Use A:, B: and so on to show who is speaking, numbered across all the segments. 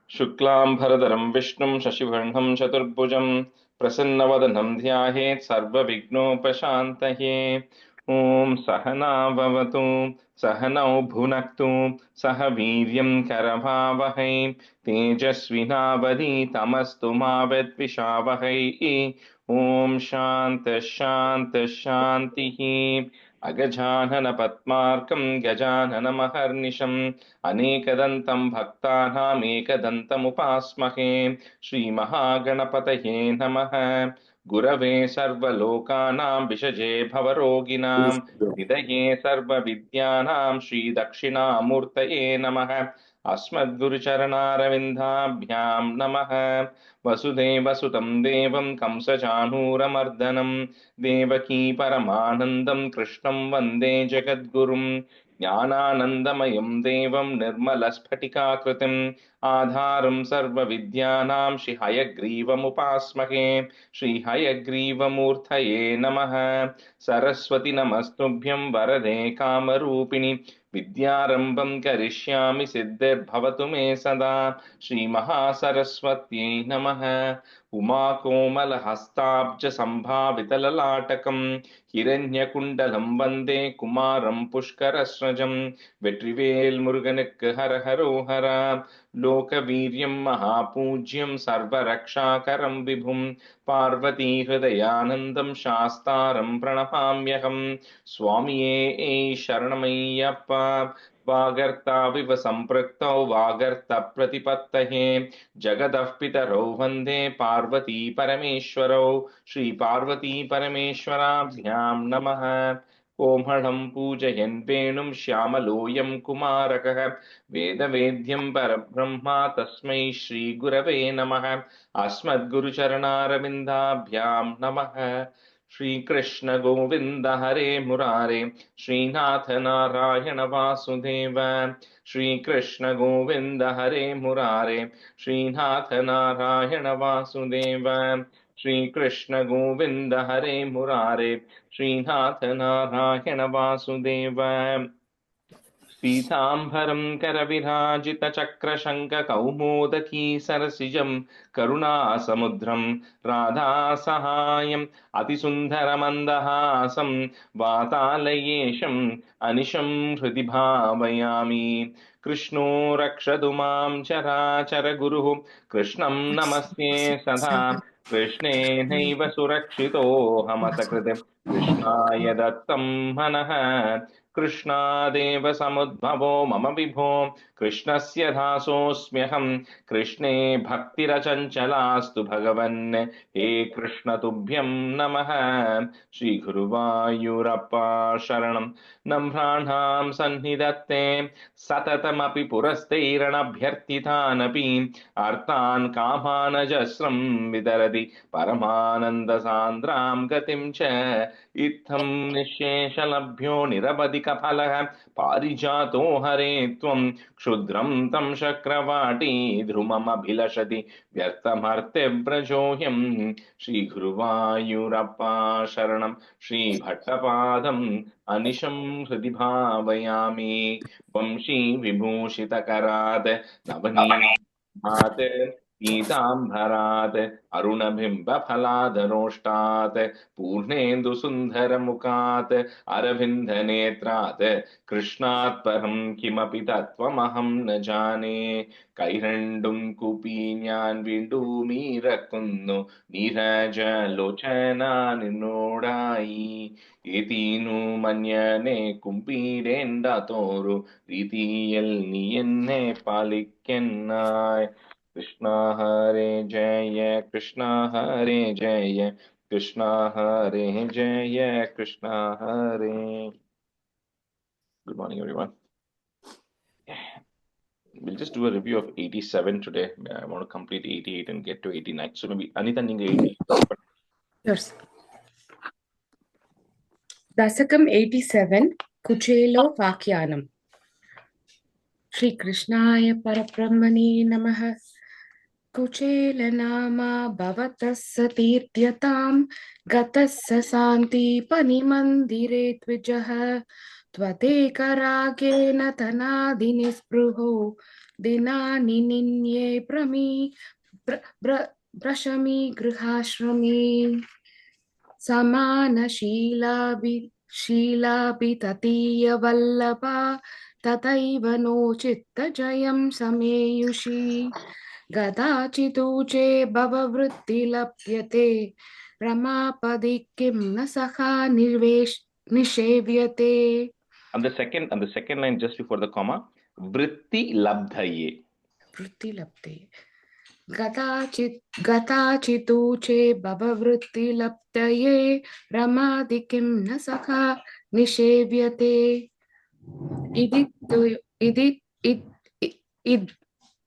A: शुक्लांबरधरं विष्णुं शशिवर्णं चतुर्भुजं प्रसन्नवदनं ध्यायेत् सर्वविघ्नोपशान्तये। ॐ सहना भवतु सहनौ भुनक्तु सह वीर्यं करभावहै तेजस्विनावधीतमस्तु मा विद्विषावहै। ॐ शान्तिः शान्तिः शान्तिः। अगजानन पद्मार्कं गजाननमहर्निशम् अनेकदन्तं भक्तानामेकदन्तमुपास्महे। श्रीमहागणपतये नमः। गुरवे सर्वलोकानां विषजे भवरोगिणां निधये सर्वविद्यानां श्रीदक्षिणामूर्तये नमः। अस्मद्गुरुचरणारविन्दाभ्यां नमः। वसुदेवसुतं देवं कंसचाणूरमर्दनं देवकी परमानन्दं कृष्णं वन्दे जगद्गुरुं। ज्ञानानन्दमयं देवं निर्मलस्फटिकाकृतिम् आधारं सर्वविद्यानां श्रीहयग्रीवमुपास्महे। श्रीहयग्रीवमूर्तये नमः। सरस्वति नमस्तुभ्यं वरदे कामरूपिणि विद्यारम्भं करिष्यामि सिद्धिर्भवतु मे सदा। श्रीमहासरस्वत्यै नमः। उमाकोमलहस्ताब्जसम्भावितललाटकं हिरण्यकुण्डलं वन्दे कुमारं पुष्करस्रजं। வெற்றிவேல் முருகனுக்கு ஹர ஹரோஹரா. லோகவீரியம் மகாபூஜ்யம் சர்வரக்ஷாகரம் விபும் பார்வதி ஹிருதயானந்தம் சாஸ்தாரம் பிரணமாம்யகம். சுவாமியே சரணமையப்பா. वागर्ताविव सम्पृक्तौ वागर्त प्रतिपत्तये जगतः पितरौ वन्दे पार्वती परमेश्वरौ। श्री पार्वती परमेश्वराभ्यां नमः। कोमलं पूजयन् वेणुं श्यामलोऽयं कुमारकः वेदवेद्यं परब्रह्मा तस्मै श्रीगुरवे नमः। अस्मद्गुरुचरणारविन्दाभ्यां नमः। श्रीकृष्ण गोविन्द हरे मुरारे श्रीनाथ नारायण वासुदेव। श्रीकृष्ण गोविन्द हरे मुरारे श्रीनाथ नारायण वासुदेव। श्रीकृष्ण गोविन्द हरे मुरारे श्रीनाथ नारायण वासुदेव। पीताम्बरं करविराजितचक्रशङ्खकौमोदकी सरसिजं करुणासमुद्रं राधासहायम् अतिसुन्दरमन्दहासं वातालयेशम् अनिशं हृदि भावयामि। कृष्णो रक्षतु मां चराचरगुरुः कृष्णं नमस्ये सदा। कृष्णेनैव सुरक्षितोऽहमसकृत् कृष्णाय दत्तं मनः। कृष्णादेव समुद्भवो मम विभो कृष्णस्य दासोऽस्म्यहम्। कृष्णे भक्तिरचञ्चलास्तु भगवन् हे कृष्ण तुभ्यं नमः। श्रीगुरुवायूरप्पा शरणं नम्राणां सन्निधत्ते सततमपि पुरस्तैरणभ्यर्थितानपि अर्थान् कामानजस्रं वितरति परमानन्दसान्द्रां गतिं च। इत्थं निःशेषलभ्यो निरवधिकफलः पारिजातो हरे त्वं क्षुद्रं तं शक्रवाटी ध्रुममभिलषति व्यर्थमर्त्यव्रजोऽयं। श्रीगुरुवायूरप्पा शरणं श्रीभट्टपादम् अनिशं हृदि भावयामि। वंशी विभूषितकरात् नवनीतात् पीताम्बरात् अरुणबिम्बफलादरोष्टात् पूर्णेन्दुसुन्दरमुखात् अरविन्दनेत्रात् कृष्णात् परं किमपि तत्त्वमहं न जाने। കൈരണ്ടും കൂപ്പി ഞാൻ വീണ്ടുമീറക്കുന്നു നീരജലോചന നിന്നോടായി. ഏതീനു മഞ്ഞനെ കുമ്പീരേണ്ട തോറു രീതിയിൽ നീ എന്നെ പാലിക്കെന്നായി. കൃഷ്ണ ഹരേ ജയ കൃഷ്ണ ഹരേ Jaya Krishna Hare Jaya Krishna Hare. Good morning, everyone. We'll just do a review of 87 today. I want to complete 88 and get to 89. So maybe Anita, ninga 80.
B: Yes. Dasakam 87, Kuchelo Vakyanam. Shri Krishnaya Parabrahmane Namaha. Kuchela Nama Bhavatasya Tirtyatam Gatasya Santi Panimandire Tvijaha Tvatekaragena Tanadini Spruho Dinani ninye brashami grihashrami Samana Sheelabi Tatiya Vallabha Tataiva no Chitta Jayam Sameyushi Gadachituche Bhavavritti Lapyate Ramapadi Kim Nasakha Nishevyate.
A: And the second line just before the comma, vritti labdhaye.
B: Vritti Lapte. Gatachitu bhavavritti laptaye ramadikim nasakha nishevyate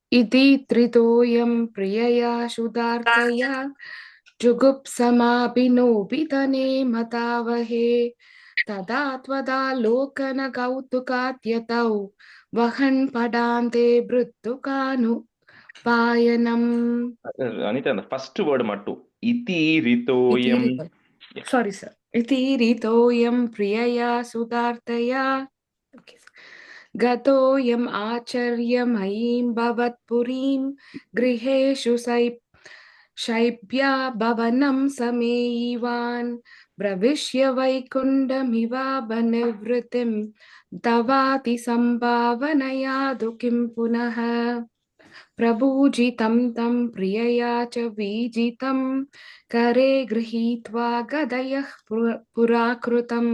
B: idi tritoyam priyaya shudartaya jugupsamapi bitane matavahe tadatwada lokana gautukatyatau vahan padante brittukanu Payanam.
A: Anita, the first word mattu. Iti ritoyam. Yeah.
B: Sorry, sir. Iti ritoyam priyaya sudartaya. Okay. Gatoyam acharyam aim bhavat purim griheshu shaibhya bhavanam sameivan bravishya vaikundamiva banivritim davati sambhavanaya dukim punaha. प्रभूजितं तं प्रियया च वीजितं करे गृहीत्वा गदयः पुराकृतं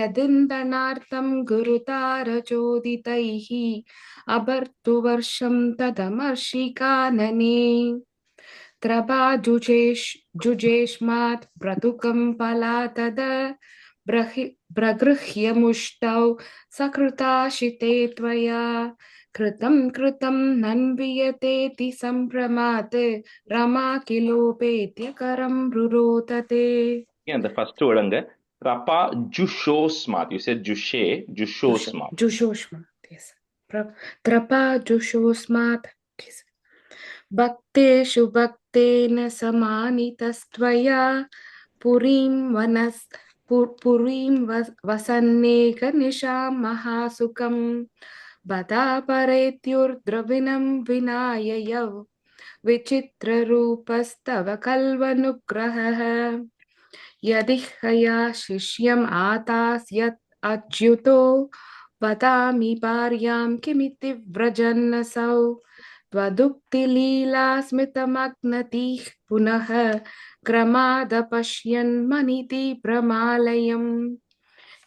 B: यदिन्दनार्थं गुरुतारचोदितैः अभर्तुवर्षं तदमर्षिकानने जुजेष्मात् ब्रतुकं पलातद प्रगृह्यमुष्टौ सकृताशिते त्वया कृतं नन्वियतेति सम्भ्रमात् Rama किलोपेत्यकरं रुरोतते.
A: Yeah, the first word anga. Rapa jushosmat. You said jushe, jushosmat.
B: Jushosmat. Yes. Trapa jushosmat. Yes. Bhakteshu bhakten samanitasttvaya Purim vasanneka nisham mahasukam Bada paretyurdravinam vinayayav Vichitra rupastava kalvanugraha Yadihaya shishyam atas yat achyuto Vadami paryam kimiti vrajannasau Tvadukti lila smitamagnatih punaha Kramada pashyan maniti pramalayam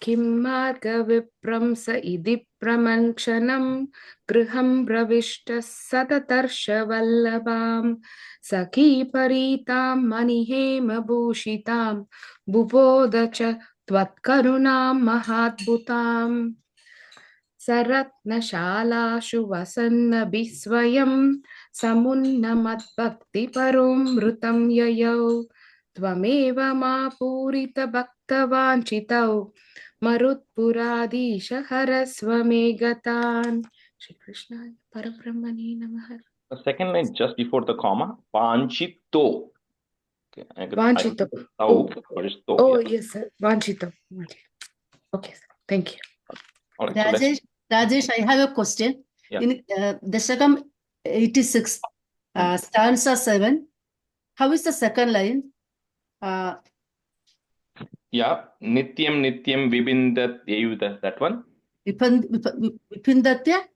B: Kim marga vipramsa idi pramanshanam Griham bravishta satatarsha vallabam Saki paritam manihema bhushitam Buvodacha tvatkarunam mahatbhutam Saratnashalashu vasanna bisvayam Samunnamat bhakti parumrutam yayau Tvameva ma purita bhaktavanchitau Marutpuradisha harasvamegatan. Shri Krishna Parabrahmane Namaha.
A: The second line just before the comma, panchito. Okay,
B: Vanchito.
A: Yeah.
B: Yes, sir. Vanchito. Okay, sir. Thank you.
A: All right, so
C: Rajesh, I have a question.
A: Yeah.
C: In Dasakam 86, stanza 7, how is the second line?
A: yeah, nityam vibindat yayuta, that one.
C: Vipindatya?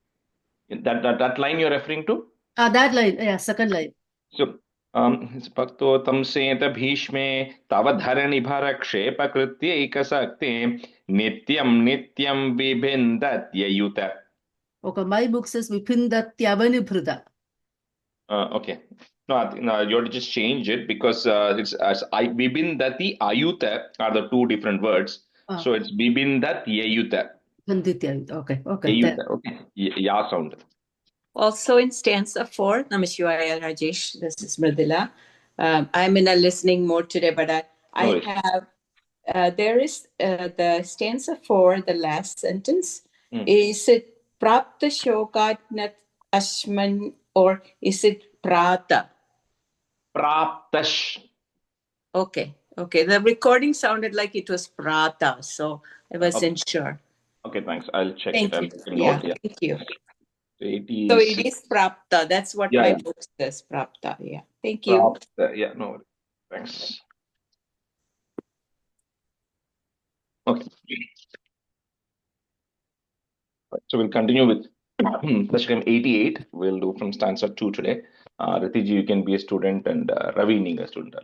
A: That line you're referring to?
C: That line, yeah, second line.
A: So, भक्तो तं सेत भीष्मे तावद्धरणिभरक्षेपकृत्यैकशक्तिं नित्यं विभिन्दत्ययुत.
C: Okay, my book says Vipindatyavanibrida.
A: Okay. No, you have to just change it because it's as Vibindati Ayuta are the two different words. So it's Vibindatyayuta.
C: Okay.
A: Yayuta, okay. Ya sound.
D: Also in stanza 4, Namashivaya Rajesh, this is Mridula. I'm in a listening mode today, but I have, there is the stanza 4, the last sentence. Is it Prapta Shokatnat Ashman or is it Prata?
A: Praptash.
D: Okay. The recording sounded like it was Prata, so I wasn't sure.
A: Okay, thanks. I'll check it.
D: Thank
A: I'll
D: you.
A: take a
D: Yeah,
A: note. Yeah.
D: thank you.
A: So
D: So it
A: 86.
D: is Prapta. That's what
A: Yeah,
D: my
A: yeah.
D: book says, Prapta. Yeah. Thank you.
A: Yeah, no worries. Thanks. Okay. So we'll continue with Dashkam 88. We'll do from stanza 2 today. Ritiji, you can be a student, and Ravi, being a student.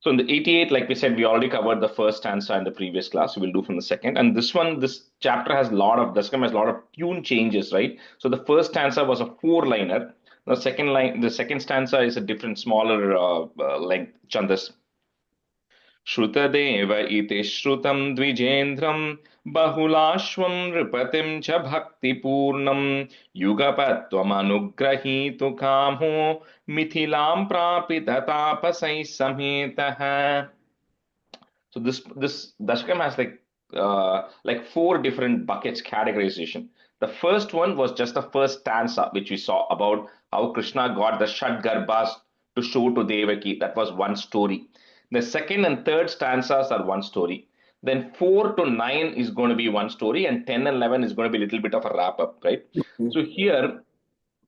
A: So in the 88, like we said, we already covered the first stanza in the previous class. We'll do from the second. And this chapter has a lot of, Daskam has a lot of tune changes, right? So the first stanza was a 4-liner. The second stanza is a different, smaller length, chandas. Shrutadeva इति श्रुतं द्विजेन्द्रं बहुलाश्वं नृपतिं च भक्तिपूर्णं युगपत्वमनुग्रहीतु कामो मिथिलां प्रापिततापसैः समेतः. So this dashkam has like 4 different buckets categorization. The first one was just the first stanza which we saw about how Krishna got the Shad Garbhas to show to Devaki. That was one story. The second and third stanzas are one story. Then 4 to 9 is going to be one story, and 10 and 11 is going to be a little bit of a wrap up, right? So here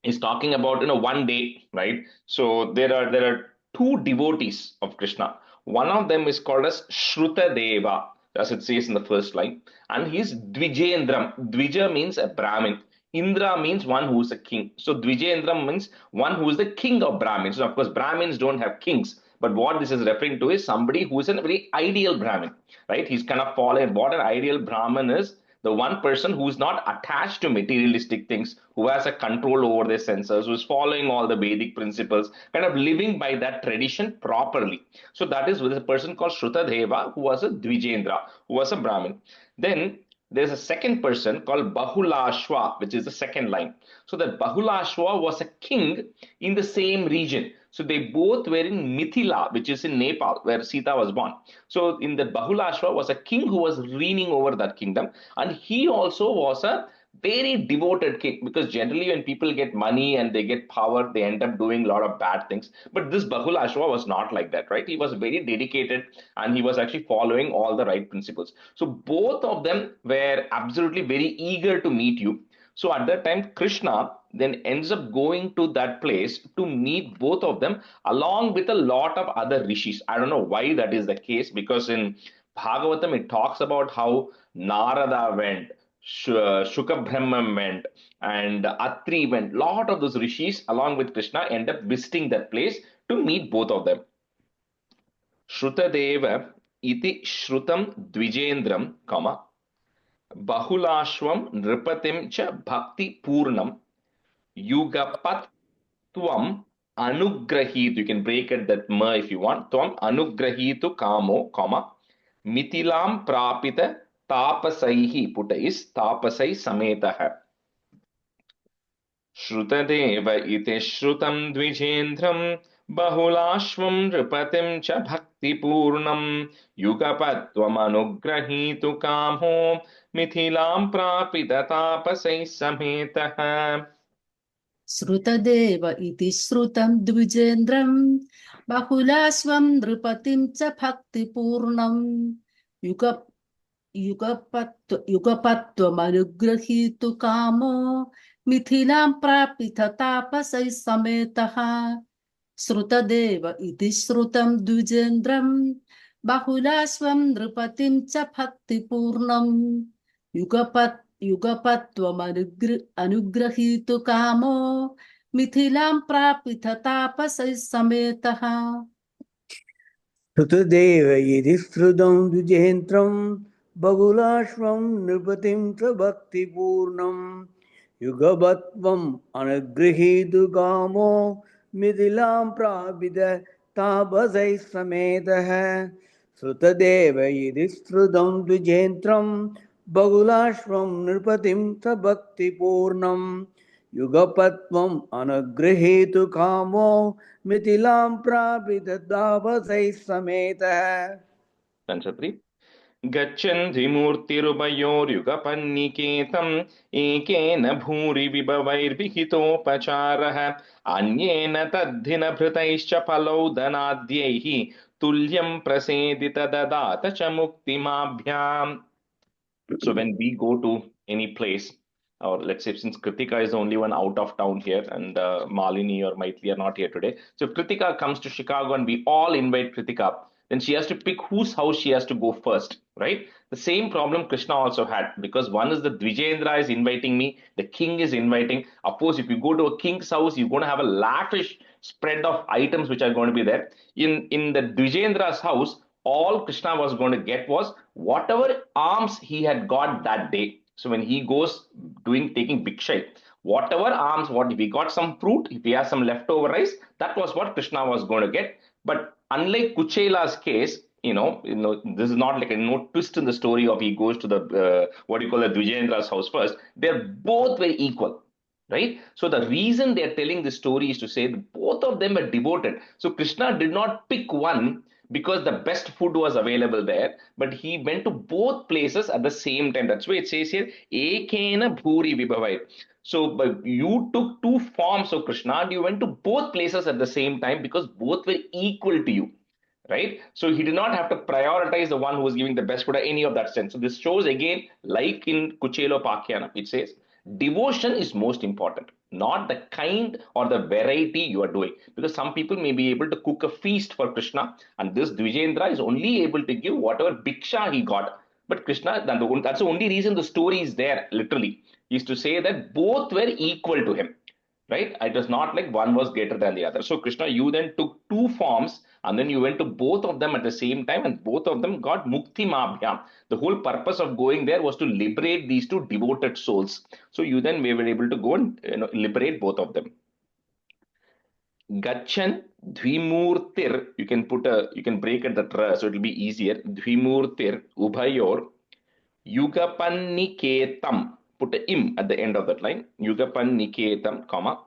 A: is talking about one day, right? So there are 2 devotees of Krishna. One of them is called as Shruta Deva, as it says in the first line, and he's Dvijendram. Dvija means a Brahmin. Indra means one who is a king. So Dvijendram means one who is the king of Brahmins. So of course, Brahmins don't have kings. But what this is referring to is somebody who is a very ideal Brahmin, right? He's kind of fallen. What an ideal Brahmin is, the one person who is not attached to materialistic things, who has a control over their senses, who is following all the Vedic principles, kind of living by that tradition properly. So that is with a person called Shrutadeva, who was a Dvijendra, who was a Brahmin. Then there's a second person called Bahulashwa, which is the second line. So that Bahulashwa was a king in the same region. So they both were in Mithila, which is in Nepal, where Sita was born. So in the Bahulashwa was a king who was reigning over that kingdom, and he also was a very devoted king, because generally when people get money and they get power, they end up doing a lot of bad things. But this Bahulashwa was not like that, right? He was very dedicated, and he was actually following all the right principles. So both of them were absolutely very eager to meet you. So at that time, Krishna then ends up going to that place to meet both of them along with a lot of other rishis. I don't know why that is the case, because in Bhagavatam it talks about how Narada went, Shukabhrahma went, and Atri went. Lot of those rishis along with Krishna end up visiting that place to meet both of them. Shrutadeva iti Shrutam Dvijendram, Bahulashvam Nripatim cha Bhakti Purnam Yugapat Tvam Anugrahitu. You can break it that ma if you want. Tvam Anugrahitu Kamo, Mithilam Prapita Tapasaihi. Putta is Tapasai Sametaha. Shrutadeva इति श्रुतं द्विजेन्द्रं बहुलाश्वं नृपतिं च भक्तिपूर्णं युगपत्वमनुग्रहीतु कामो मिथिलां प्रापिततापसैः समेतः.
C: श्रुतदेव इति श्रुतं द्विजेन्द्रं बहुलाश्वं नृपतिं च भक्तिपूर्णं युगपत्वमनुगृहीतु कामो मिथिलां प्रापिततापसैः समेतः. श्रुतदेव इति श्रुतं द्विजेन्द्रं बहुलाश्वं नृपतिं च भक्तिपूर्णं युगपत्वमनुगृहीतु कामो मिथिलां प्रापिततापसैः समेतः.
E: श्रुतदेव यदि श्रुतं द्विजेन्द्रं बहुलाश्वं नृपतिं च भक्तिपूर्णं युगपत्वम् अनुगृहीतु कामो मिथिलां प्रापिततापसैः समेतः. श्रुतदेव यदि श्रुतं द्विजेन्द्रं बहुलाश्वं नृपतिं च भक्तिपूर्णं युगपत्वम् अनुगृहीतु कामो मिथिलां प्रापिततापसैः समेतः.
A: गच्छन्ति मूर्तिरुभयोर्युगपन्निकेतम् एकेन भूरि विभवैर्विहितोपचारः अन्येन तद्धिनभृतैश्च फलौदनाद्यैः तुल्यं प्रसेदित ददात च मुक्तिमाभ्याम्. So when we go to any place, or let's say since Kritika is the only one out of town here, and Malini or Maitli are not here today. So if Kritika comes to Chicago and we all invite Kritika, then she has to pick whose house she has to go first, right? The same problem Krishna also had, because one is the Dvijendra is inviting me, the king is inviting. Of course, if you go to a king's house, you're going to have a lavish spread of items which are going to be there. In the Dvijendra's house, all Krishna was going to get was whatever alms he had got that day. So when he goes taking bhiksha, whatever alms, what if he got some fruit, if he has some leftover rice, that was what Krishna was going to get. But unlike Kuchela's case, this is not like a no twist in the story of he goes to the what do you call the Dvijendra's house first. They're both very equal, right? So the reason they're telling this story is to say that both of them were devoted. So Krishna did not pick one because the best food was available there, but he went to both places at the same time. That's why it says here, Ekena Bhuri Vibhavai. So you took two forms of Krishna and you went to both places at the same time because both were equal to you, right? So he did not have to prioritize the one who was giving the best food or any of that sense. So this shows again, like in Kuchelo Pakyana, it says devotion is most important, not the kind or the variety you are doing. Because some people may be able to cook a feast for Krishna, and this Dvijendra is only able to give whatever bhiksha he got. But Krishna, that's the only reason the story is there, literally, is to say that both were equal to him, right? It was not like one was greater than the other. So Krishna, you then took two forms and then you went to both of them at the same time, and both of them got mukti mabhyam. The whole purpose of going there was to liberate these two devoted souls. So you then were able to go and liberate both of them. Gachan Dvimurtir, you can break at the tra, so it will be easier. Dvimurtir Ubhayor Yugapanniketam. Put a im at the end of that line. Yugapanniketam, comma.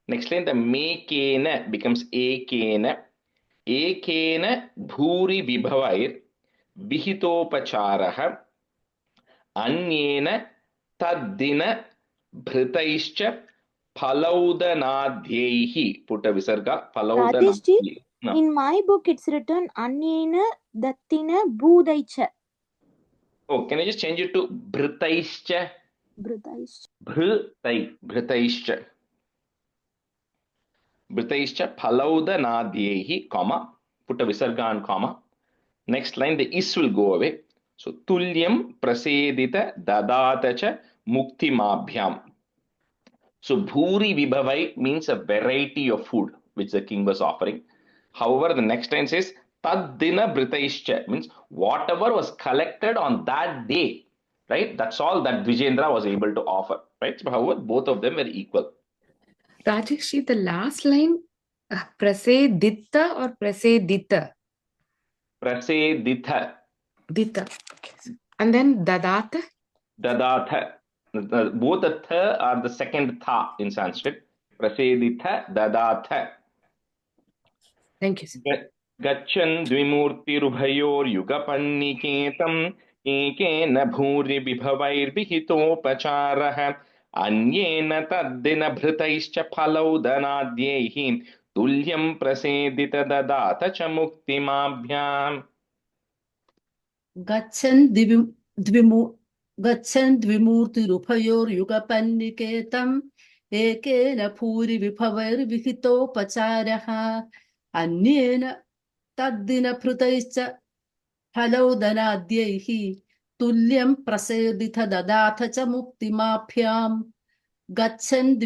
A: Next line, the mekena becomes ekena. Ekena bhuri vibhavair vihitopacharah anyena taddina bhritaischa phalaudanadhyaihi. Put a visarga.
F: Radeshji, in my book it's written Anyena Dattina Bhudaicha.
A: Oh, can I just change it to bhritaischa?
F: Bhritaischa.
A: Bhritaischa. Bhritaischa phalaudanadyehi, comma. Put a visarga and comma. Next line, the is will go away. So, tulyam prasedita dadatacha mukti mabhyam. So, bhuri vibhavai means a variety of food which the king was offering. However, the next line says, taddina bhritaischa, means whatever was collected on that day, right? That's all that Dvijendra was able to offer, right? So, however, both of them were equal.
B: Rajeshji, the last line, prasedita or prasedita?
A: Praseditha.
B: Dita. Okay. And then dadata?
A: Dadatha. Both the tha are the second tha in Sanskrit. Praseditha, dadatha.
B: Thank you, sir.
A: Gachan dvimurtirubhayor yugapanniketam ekena bhuri vibhavair vihitopacharah anyena taddina bhritaischa phalaudanadyehi tulyam prasedita dadata cha muktimabhyam.
C: Gachan Dvimurtirupayor Yugapanniketam Ekena Puri Vipavair Vihitopacharaha Anyena Taddina Prutaischa Phalaudanadyehi Tulyam Praseditha Dadata cha Muktimabhyam. Gachan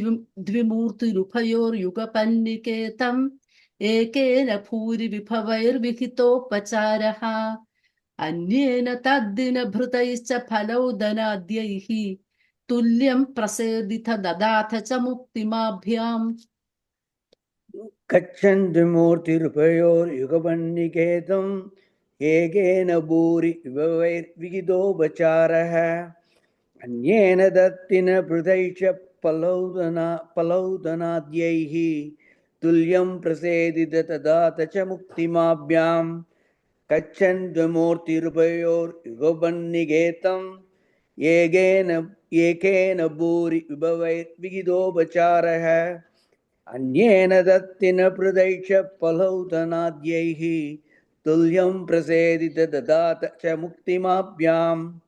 C: Dvimurtirupayor Yugapanniketam Ekena Puri Vipavair Vihitopacharaha Anyena taddina bhrutaischa phalaudanadhyaihi tulyam praseditha dadatha cha muktimabhyam.
E: Gachan Dvimurtirupayor Yugapanniketam Ekena Bhuri Vibhavair Vihitopacharah Anyena Dattina Prutaischa Phalaudanadhyaihi Tulyam Prasedita Tadata cha Muktimabhyam. Gachan Dvimurtirupayor Yugapanniketam Ekena Bhuri Vibhavair Vihitopacharah Anyena Dattina Prutaischa Phalaudanadhyaihi Tulyam Prasedita Dadata cha Muktimabhyam.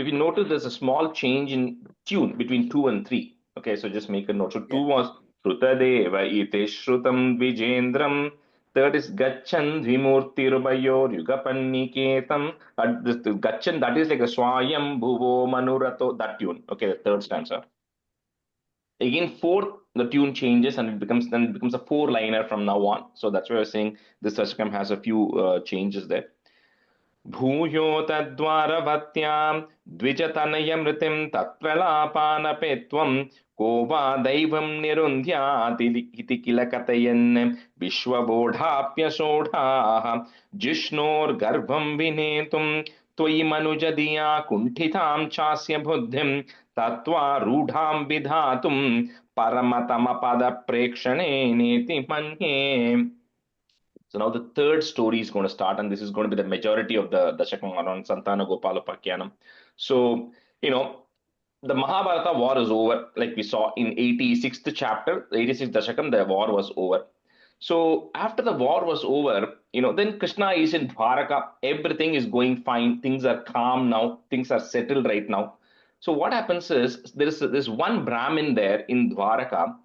A: if you notice, there's a small change in tune between 2 and 3. Okay, so just make a note. So 2 was Shrutadeva ite Shrutam Vijendram. Third is Gachan Vimurtirubayor Yugapanniketam. This Gachan, that is like a Swayam Bhuvo Manurato, that tune. Okay, the third stanza. Again, fourth, the tune changes and it becomes a 4-liner from now on. So that's why we're saying this Dasakam has a few changes there. भूयो तद्वारवत्यां द्विजतनयमृतिं तत्प्रलापानपे त्वं को वा दैवं निरुन्ध्याति इति किल कथयन् विश्वबोधाप्यसोढाः जिष्णोर्गर्भं विनेतुं त्वयि मनुजदिया कुण्ठितां चास्य बुद्धिं तत्त्वारूढां विधातुं परमतमपदप्रेक्षणे नेति मन्ये. So now the third story is going to start, and this is going to be the majority of the Dashakam around Santana Gopalopakyanam. So, the Mahabharata war is over, like we saw in 86th chapter, 86th Dashakam, the war was over. So after the war was over, then Krishna is in Dwaraka, everything is going fine, things are calm now, things are settled right now. So what happens is, there's one Brahmin there in Dwaraka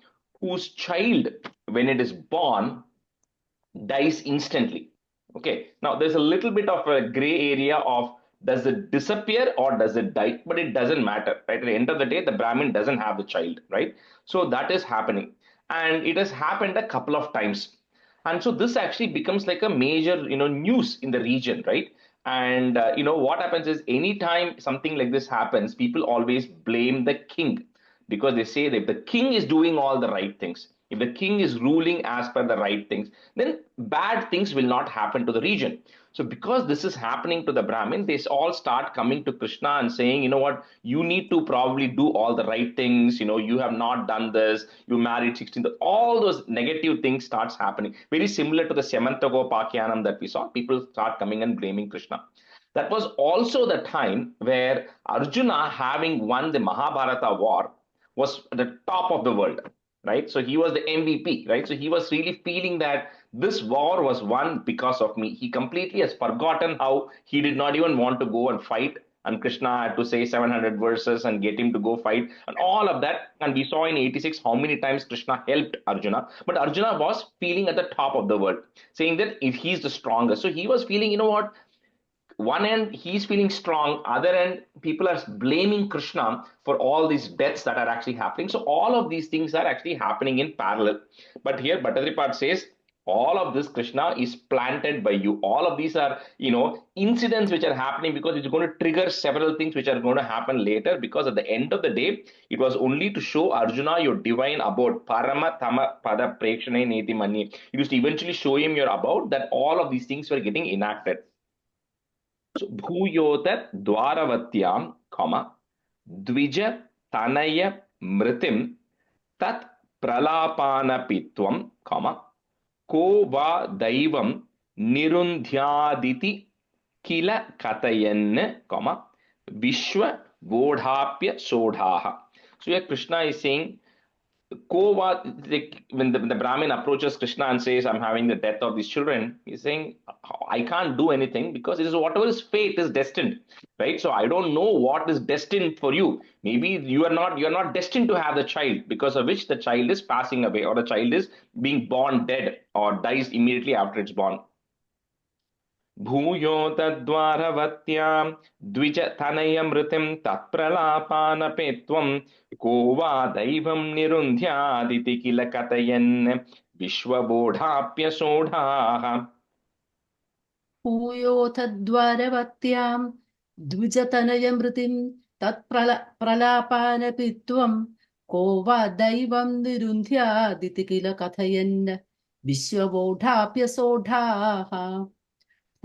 A: whose child, when it is born, dies instantly. Okay, now there's a little bit of a gray area of does it disappear or does it die, but it doesn't matter, right? At the end of the day, the Brahmin doesn't have the child, right? So that is happening, and it has happened a couple of times, and so this actually becomes like a major news in the region, right? And what happens is, anytime something like this happens, people always blame the king, because they say that if the king is doing all the right things, if the king is ruling as per the right things, then bad things will not happen to the region. So because this is happening to the Brahmin, they all start coming to Krishna and saying, what, you need to probably do all the right things. You have not done this. You married 16. All those negative things starts happening. Very similar to the Semantagopakyanam that we saw. People start coming and blaming Krishna. That was also the time where Arjuna, having won the Mahabharata war, was at the top of the world. Right? So he was the MVP, right? So he was really feeling that this war was won because of me. He completely has forgotten how he did not even want to go and fight. And Krishna had to say 700 verses and get him to go fight and all of that. And we saw in 86 how many times Krishna helped Arjuna. But Arjuna was feeling at the top of the world, saying that if he's the strongest. So he was feeling, what? One end he's feeling strong, other end people are blaming Krishna for all these deaths that are actually happening. So all of these things are actually happening in parallel. But here Bhattacharya says all of this, Krishna, is planted by you. All of these are incidents which are happening because it's going to trigger several things which are going to happen later, because at the end of the day it was only to show Arjuna your divine abode, parama tama pada prekshane neti manye. It was to eventually show him your abode, that all of these things were getting enacted. So, bhuyotat dwaravatyam, dvija tanaya mritim tat pralapanapitvam, ko va daivam nirundhyaditi kila katayan, vishwa bodhapya sodhaha. So here Krishna is saying, when the Brahmin approaches Krishna and says, I'm having the death of these children, he's saying, I can't do anything because it is whatever is fate is destined, right? So I don't know what is destined for you. Maybe you're not destined to have the child, because of which the child is passing away, or the child is being born dead or dies immediately after it's born. Bhuyo tadvaravtyam dvija tanayamritim tatpralapanapetvam ko va daivam nirundhyaditi kila katayan vishwabodhapya sodhaha.
C: Bhuyo tadvaravtyam dvijatanayamritim tatpralapanapitvam ko va daivam nirundhyaditi kila kathayan vishwabodhapya sodhaha.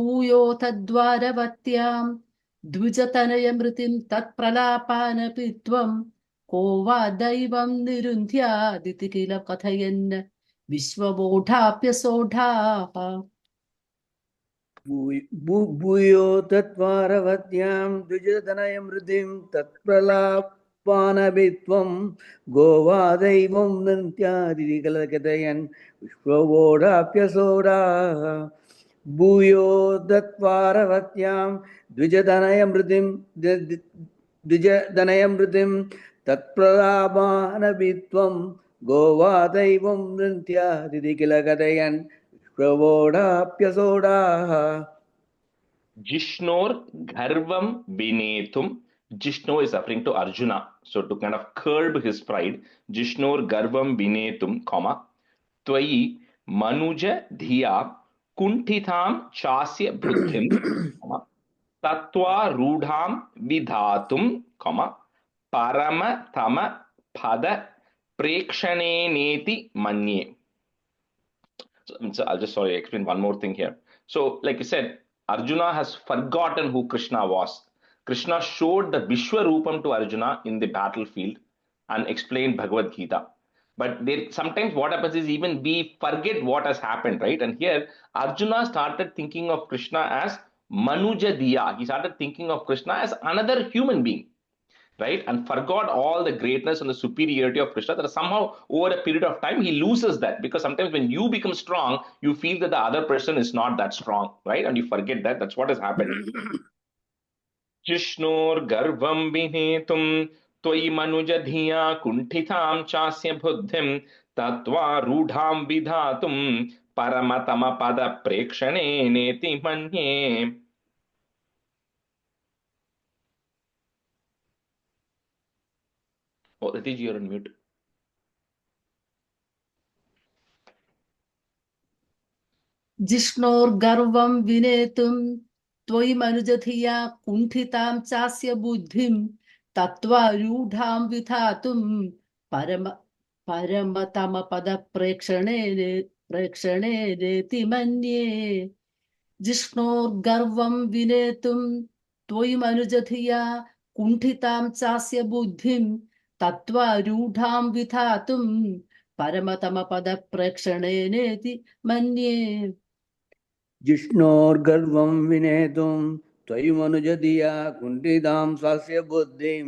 C: Bhuyo tadvaravtyam dvijatanayamritim tatpralapanapitvam ko va daivam nirundhyaditi kila kathayan vishwabodhapya sodhaha.
E: Bhuyo tatvaravatyam dvijatanayamritim tatpralapanabitvam govadaivam nantyaditi kalakatayan vishwabodhapyasodaha. Bhuyo tatvaravatyam dvijatanayamritim द्विजतनयमृतिं तत्प्रलापानवित्वं गोवादैवं नृत्यादिति किल कथयन् प्रवोढाप्यसोढाः
A: Jishnor Garvam Vinetum. Jishno is referring to Arjuna. So to kind of curb his pride, Jishnor Garvam Vinetum, comma, Tvai Manuja Dhiya Kuntitam Chasya Buddhim, comma, Tatva Rudham Vidhatum, comma, Parama Tama Pada Prekshane Neti Manye. So I'll just explain one more thing here. So, like I said, Arjuna has forgotten who Krishna was. Krishna showed the Vishwarupam to Arjuna in the battlefield and explained Bhagavad Gita. But sometimes what happens is even we forget what has happened, right? And here Arjuna started thinking of Krishna as Manuja Diya. He started thinking of Krishna as another human being, right? And forgot all the greatness and the superiority of Krishna. That somehow over a period of time he loses that, because sometimes when you become strong, you feel that the other person is not that strong, right? And you forget that. That's what has happened. Jishnor garvam vinetum त्वयि मनुज धिया कुंठितां चास्य बुद्धिं तत्वा रूढां विधातुं परमतम पद प्रेक्षणे नेति मन्ये. Oh, Ritesh, you're on mute.
C: जिष्णोर्गर्वं विनेतुं त्वयि मनुजधिया कुण्ठितां चास्य बुद्धिं तत्त्वारूढां विधातुं परमतमपदप्रेक्षणेति मन्ये. जिष्णोर्गर्वं विनेतुं त्वयि मनुजधिया कुण्ठितां चास्य बुद्धिं तत्त्वारूढां विधातुं परमतमपदप्रेक्षणेनेति मन्ये.
E: जिष्णोर्गर्वं विनेतुं त्वयि मनुजधिया कुण्ठितां स्वस्य बुद्धिं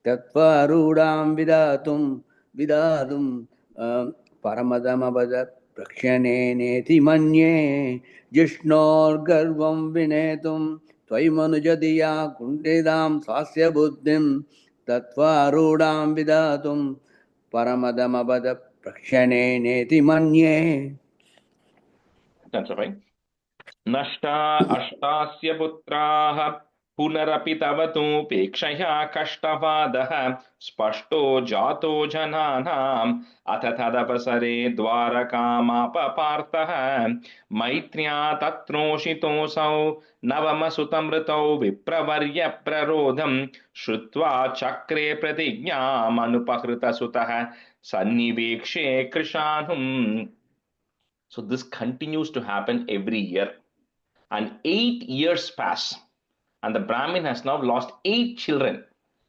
E: तत्त्वारूढां विधातुं परमतमपदप्रक्षणेनेति मन्ये. जिष्णोर्गर्वं विनेतुं त्वयि मनुजधिया कुण्ठितां स्वस्य बुद्धिं तत्त्वारूढां विधातुं परमतमपदप्रक्षणेनेति मन्ये.
A: That's right. नष्टा अष्टास्य पुत्राः पुनरपि तव तूपेक्षया कष्टवादः स्पष्टो जातो जनानाम् अथ तदवसरे द्वारकामापपार्थः मैत्र्या तत्रोषितोऽसौ नवमसुतमृतौ विप्रवर्य प्ररोधं श्रुत्वा चक्रे प्रतिज्ञामनुपहृतसुतः सन्निवेक्षे कृशानुम्. So this continues to happen every year. And 8 years pass. And the Brahmin has now lost 8 children.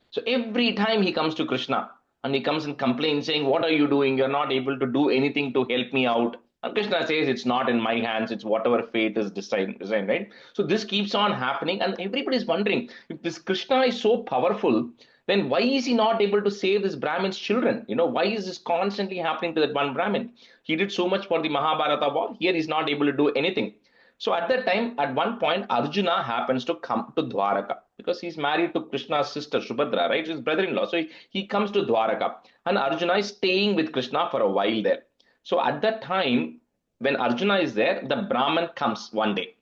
A: So every time he comes to Krishna and he comes and complains saying, what are you doing? You're not able to do anything to help me out. And Krishna says, it's not in my hands. It's whatever fate is designed, right? So this keeps on happening. And everybody's wondering, if this Krishna is so powerful, then why is he not able to save this Brahmin's children? Why is this constantly happening to that one Brahmin? He did so much for the Mahabharata war. Here he's not able to do anything. So at that time, at one point, Arjuna happens to come to Dwaraka because he's married to Krishna's sister Subhadra, right? His brother-in-law. So he comes to Dwaraka and Arjuna is staying with Krishna for a while there. So at that time, when Arjuna is there, the Brahman comes one day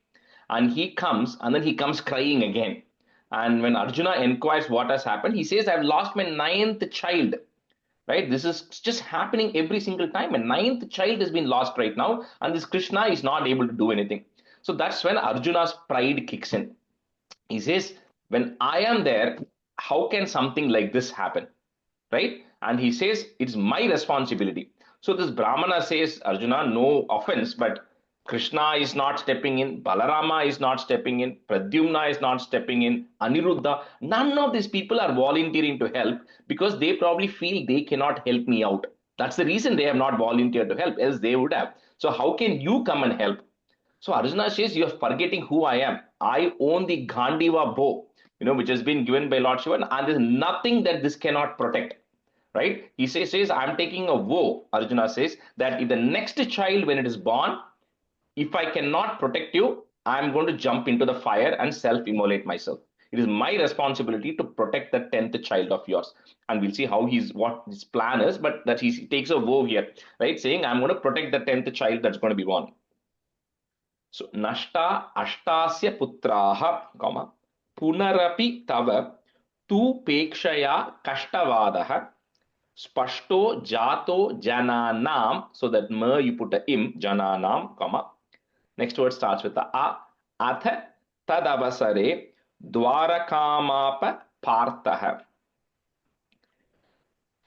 A: and he comes and then he comes crying again. And when Arjuna inquires what has happened, he says, I've lost my 9th child. Right? This is just happening every single time. A 9th child has been lost right now, and this Krishna is not able to do anything. So that's when Arjuna's pride kicks in. He says, when I am there, how can something like this happen? Right? And he says, it's my responsibility. So this Brahmana says, Arjuna, no offense, but Krishna is not stepping in, Balarama is not stepping in, Pradyumna is not stepping in, Aniruddha, none of these people are volunteering to help because they probably feel they cannot help me out. That's the reason they have not volunteered to help, else they would have. So how can you come and help? So Arjuna says, you're forgetting who I am. I own the Gandiva bow, which has been given by Lord Shiva, and there's nothing that this cannot protect. Right? He says, I'm taking a vow, Arjuna says, that if the next child, when it is born, if I cannot protect you, I'm going to jump into the fire and self-immolate myself. it is my responsibility to protect the 10th child of yours. And we'll see what his plan is, but that he takes a vow here, right? Saying, I'm going to protect the 10th child that's going to be born. So, Nashta Ashtasya Putraha, comma, Punarapi Tava Tu Pekshaya Kashtavadaha Spashto Jato Jananam. So that ma you put a im, Jananam, comma. Next word starts with a a. Atha Tadavasare Dwarakamapa Parthaha.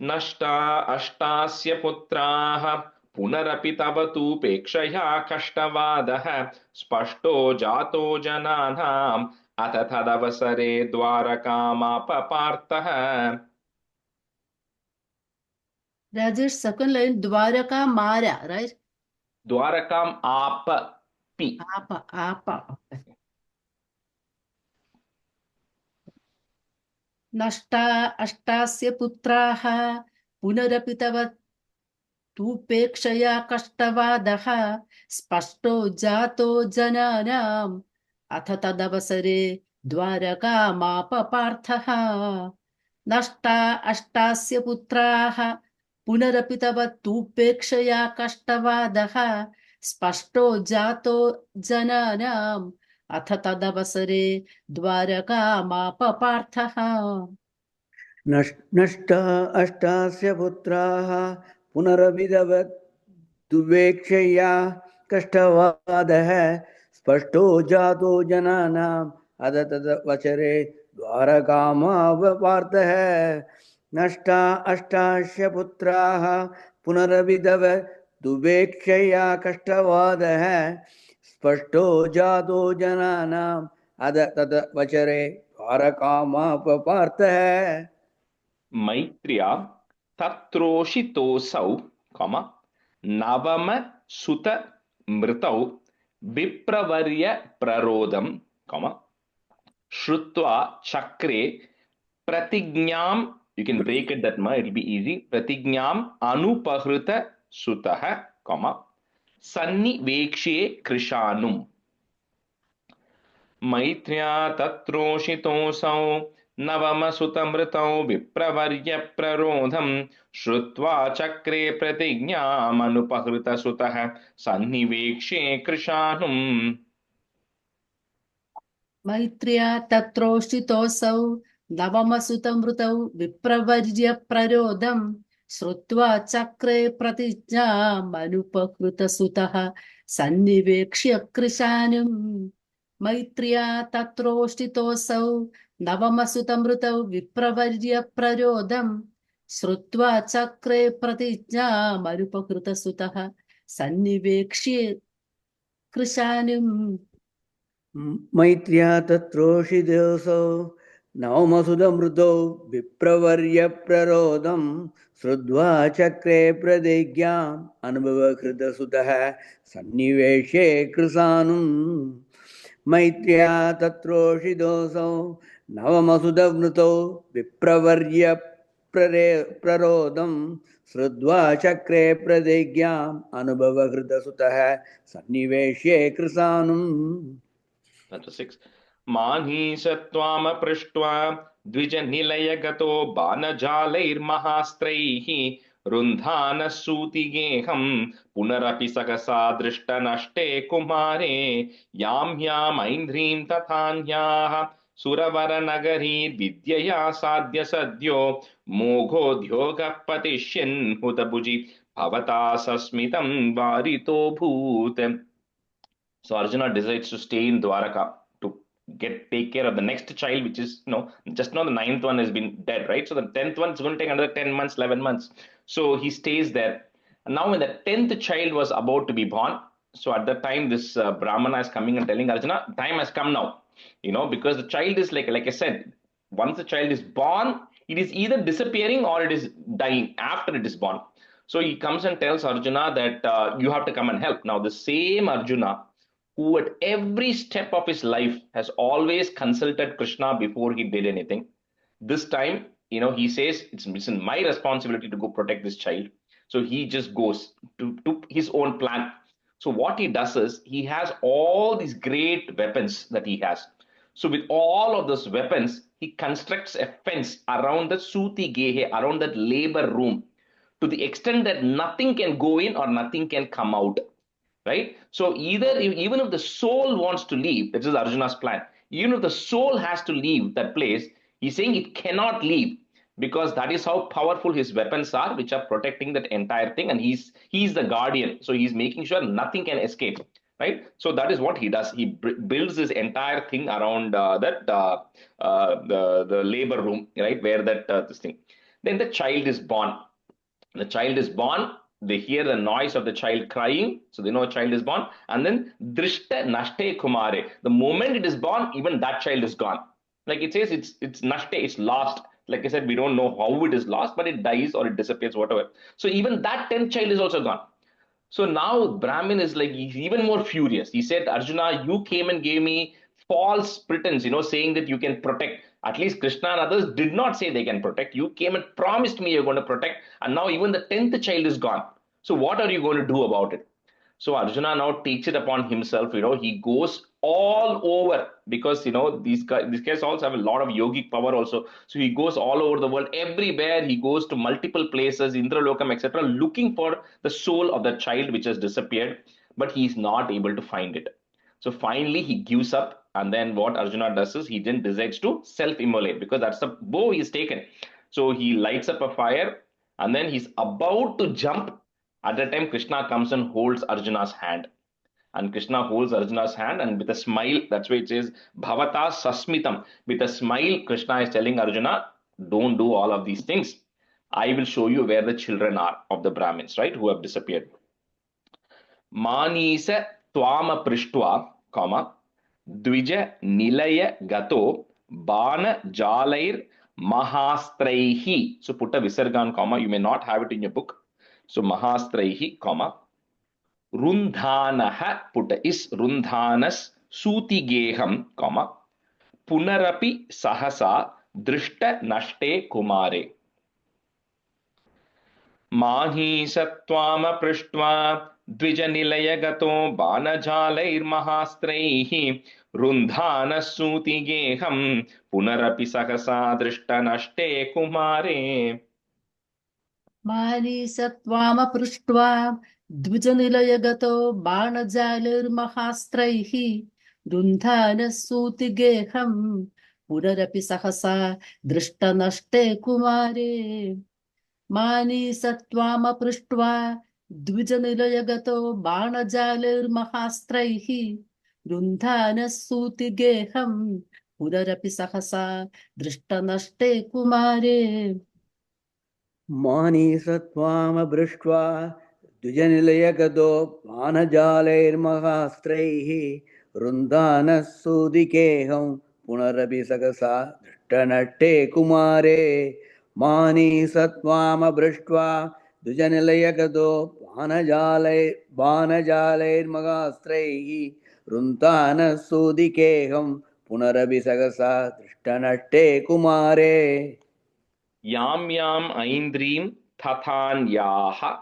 A: Nashta Ashtasya Putraha Punarapi Tavatu Pekshaya Kashtavadaha Spashto Jato Jananam Atha Tadavasare Dwarakamapa Parthaha.
C: Rajesh, second line, Dwaraka Mara, right?
A: Dwarakam Apa Pi.
C: Apa. Nashta Ashtasya Putraha Punarapi Tava Tupekshaya Kashtavadaha Spashto Jato Jananam Atha Tadavasare Dwaraka Parthaha. Nashta Ashtasya Putraha Punarapi Tava Tupekshaya Kashtavadaha Spashto Jato Jananam Atha Tadavasare Dwaraka Parthaha.
E: नष्टा अष्टास्य पुत्राः पुनरभिधवत् दुवेक्षया कष्टवादः स्पष्टो जातो जनानाम् अदतवचरे द्वारकामावपार्थः नष्टा अष्टास्य पुत्राः पुनरभिधवत् दुवेक्षया कष्टवादः स्पष्टो जातो जनानाम् अदतवचरे द्वारकामावपार्थः
A: Maitriya Tatroshitosau, comma, Navama Suta Mritau Vipravarya Prarodam, comma, Shrutva Chakre Pratignyam, you can break it that much, it will be easy. Pratignyam Anupahrita Sutaha, comma, Sanni Vekshe Krishanum. Maitriya Tatroshitosau Navama Sutamritau Vipravarya Prarodham Shrutva Chakre Pratignyam Anupahrita Sutaha Sannivekshe Krishanum.
C: Maitriya Tatroshitosau Navamasutamrutau Vipravarya Prarodam Shrutva Chakre Pratijnam Anupakrita Sutaha Sannivekshya Krishanam. Maitriya Tatroshitosau Navamasutamrutau Vipravarya Prarodam Shrutva Chakre Pratijnam Anupakrita Sutaha Sannivekshya Krishanam.
E: मैत्र्या तत्रोषिदोऽसौ नवमसुदमृतौ विप्रवर्यप्ररोदं श्रुत्वा चक्रे प्रदिज्ञाम् अनुभवकृतसुतः सन्निवेशे कृशानुम् मैत्र्या तत्रोषिदोऽसौ नवमसुदमृतौ विप्रवर्यप्ररोदं श्रुत्वा चक्रे प्रदिज्ञाम् अनुभवकृतसुतः सन्निवेशे कृशानुम्.
A: That's 6. Manhisattvama Prishtva Dvijanilaya Banajalairmahastreihi Rundhana Sutigeham Punarapi Sakasa Drishta Nashte Kumare Yam Yam Aindhrim Tathanyaha Suravara Nagari Vidyaya Sadhya Sadhyo Mogho Dhyoga Patishin Hutabuji Bhavata Sasmitam Varito Bhutem. So Arjuna decides to stay in Dwaraka to take care of the next child, which is just now the 9th one has been dead, right? So the 10th one is going to take another 10 months, 11 months. So he stays there. And now when the 10th child was about to be born, so at that time this Brahmana is coming and telling Arjuna, time has come now, because the child is like I said, once the child is born, it is either disappearing or it is dying after it is born. So he comes and tells Arjuna that you have to come and help. Now the same Arjuna who at every step of his life has always consulted Krishna before he did anything. This time, he says, it's my responsibility to go protect this child. So he just goes to his own plan. So what he does is, he has all these great weapons that he has. So with all of those weapons, he constructs a fence around the Suti Gehe, around that labor room, to the extent that nothing can go in or nothing can come out. Right? So even if the soul wants to leave, this is Arjuna's plan. Even if the soul has to leave that place, he's saying it cannot leave, because that is how powerful his weapons are, which are protecting that entire thing, and he's the guardian. So he's making sure nothing can escape. Right? So that is what he does. He builds this entire thing around the labor room, right, where that this thing. Then the child is born. The child is born. They hear the noise of the child crying, so they know a child is born. And then drishta nashte kumare. The moment it is born, even that child is gone. Like it says, it's nashte, it's lost. Like I said, we don't know how it is lost, but it dies or it disappears, whatever. So even that 10th child is also gone. So now Brahmin is like, he's even more furious. He said, Arjuna, you came and gave me false pretense, saying that you can protect. At least Krishna and others did not say they can protect. You came and promised me you're going to protect, and now even the 10th child is gone. So what are you going to do about it? So Arjuna now takes it upon himself. He goes all over, because these guys also have a lot of yogic power also. So he goes all over the world, everywhere. He goes to multiple places, Indralokam, etc., looking for the soul of the child which has disappeared, but he's not able to find it. So finally he gives up, and then what Arjuna does is he then decides to self-immolate, because that's the bow he's taken. So he lights up a fire, and then he's about to jump. At that time, Krishna comes and holds Arjuna's hand. And Krishna holds Arjuna's hand, and with a smile, that's why it says, Bhavata Sasmitam. With a smile, Krishna is telling Arjuna, don't do all of these things. I will show you where the children are of the Brahmins, right, who have disappeared. Manisa Twama Prishtva, Dvija Nilaya Gato, Bana Jalair Mahastraihi. So put a Visargan comma. You may not have it in your book. So Mahastraihi, Rundhanaha, put is Rundhanas Sutigeham, Punarapi Sahasa Drishta Nashte Kumare. Mahi Satvama Prishtva Dvijanilaya Gato Banajalair Mahastraihi Rundhanas Sutigeham Punarapi Sahasa Drishta Nashte Kumare.
C: Mani satvama prushtva dvijanilayagato banajalairmahastraihi rundhana sutigeham purarapi sahasa drishtanashte kumare. Mani satvama prushtva dvijanilayagato banajalairmahastraihi rundhana sutigeham purarapi sahasa drishtanashte kumare.
E: Mani satvama brishva dujanilayagado panajalairmahastraihi rundana sudikeham punarapi sakasa drishtanatte kumare. Mani satvama brishva dujanilayagado panajalairmahastraihi rundana sudikeham punarapi sakasa drishtanatte kumare.
A: Yam yam aindrim tathanyaha,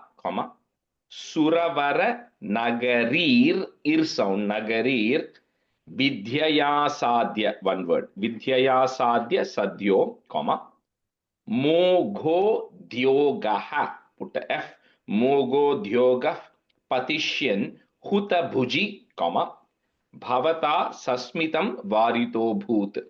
A: Suravara nagarir, ir sound, nagarir, Vidhyaya sadhya, one word, Vidhyaya sadhya sadhyo, Mogho dhyogaha, put a F, Mogho dhyogah patishyan huta bhuji, Bhavata sasmitam varito bhut.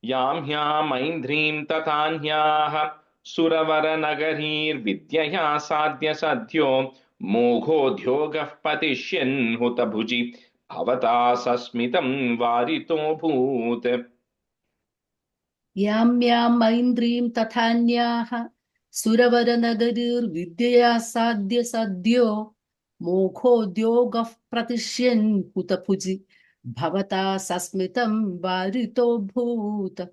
A: Yam hyam aindrim tathanyaha Suravara nagarir vidyaya sadhya sadhyo Mogho dhyogah patishyan huta bhuji Bhavata sasmitam varito bhut.
C: Yam yam aindrim tathanyaha suravara vidyaya sadhya sadhyo mokho dyogah pratisyan putapuji bhavata sasmitam varito bhut.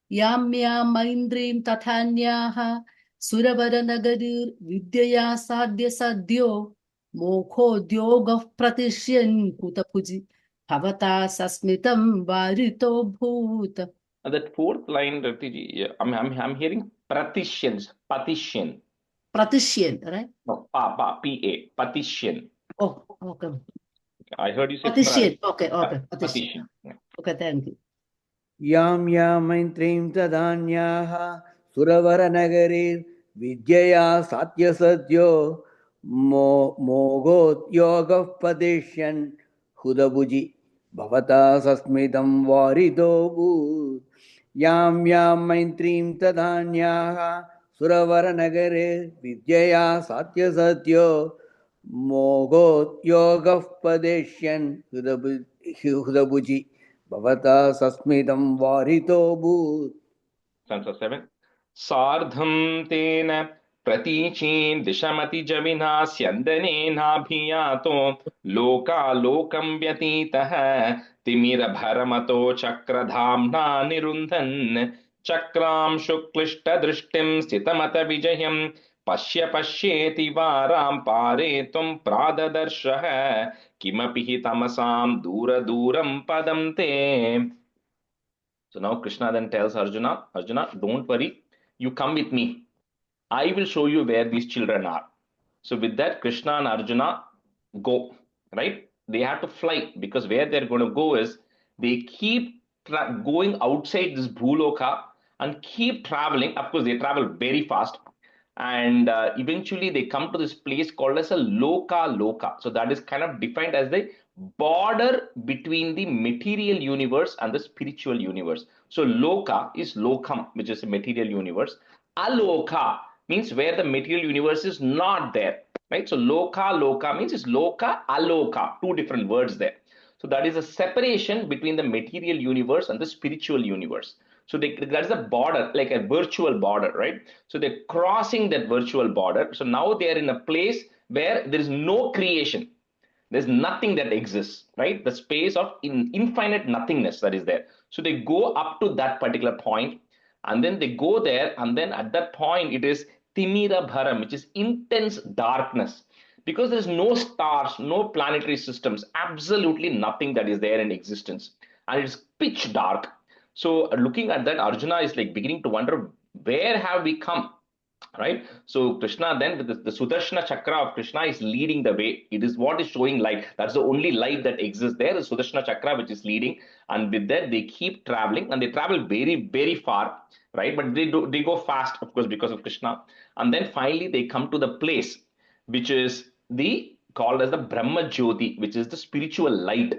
C: Yam yam aindrim tathanyaha suravara vidyaya sadhya sadhyo mokho dyogah pratisyan putapuji bhavata sasmitam varito bhut.
A: That fourth line, Ratiji, I'm hearing pratishyans, patition.
C: Pratisyan, right?
A: No, P-A, patition.
C: Oh, okay.
A: I heard you say
C: Patishyet. Okay, okay. Patishyet.
A: Patishyet.
C: Okay, thank you.
E: यां यां मैत्रीं तदान्याः सुरवरनगरीर् विद्यया सात्यसद्यो मोगोद्योगः पदिष्यन् हुदभुजि भवता सस्मितं वारिदोऽभूत् यां यां मैत्रीं तदान्याः सुरवरनगरे विद्यया सात्यसद्यो मोगोद्योगः पदिष्यन् हुदभुजि भवता सस्मितं वारितोऽभूत्.
A: Stanza 7. Sardham tena pratichin dishamati javina syandanenaabhiyato loka lokam vyatitah timira bharamato chakradhamna nirundhan chakram shuklishta drishtim stitamata vijayam pashya pashyeti varam pare tum pradadarshaha kimapi hi tamasam dura duram padam te. So now Krishna then tells Arjuna, Arjuna, don't worry, you come with me. I will show you where these children are. So with that, Krishna and Arjuna go, right? They have to fly because where they're going to go is they keep going outside this Bhuloka and keep traveling. Of course, they travel very fast. And eventually they come to this place called as a Loka. So that is kind of defined as the border between the material universe and the spiritual universe. So Loka is Lokam, which is a material universe. Aloka means where the material universe is not there, right? So Loka means it's Loka, Aloka, two different words there. So that is a separation between the material universe and the spiritual universe. So that's a border, like a virtual border, right? So they're crossing that virtual border. So now they are in a place where there is no creation. There's nothing that exists, right? The space of infinite nothingness that is there. So they go up to that particular point, and then they go there, and then at that point it is Timira Bharam, which is intense darkness. Because there's no stars, no planetary systems, absolutely nothing that is there in existence. And it's pitch dark. So looking at that, Arjuna is like beginning to wonder, where have we come? Right? So Krishna then with the Sudarshana Chakra of Krishna is leading the way. It is what is showing light. That's the only light that exists there, the Sudarshana Chakra, which is leading. And with that, they keep traveling, and they travel very, very far, right? But they go fast, of course, because of Krishna. And then finally they come to the place which is the called as the Brahma Jyoti, which is the spiritual light.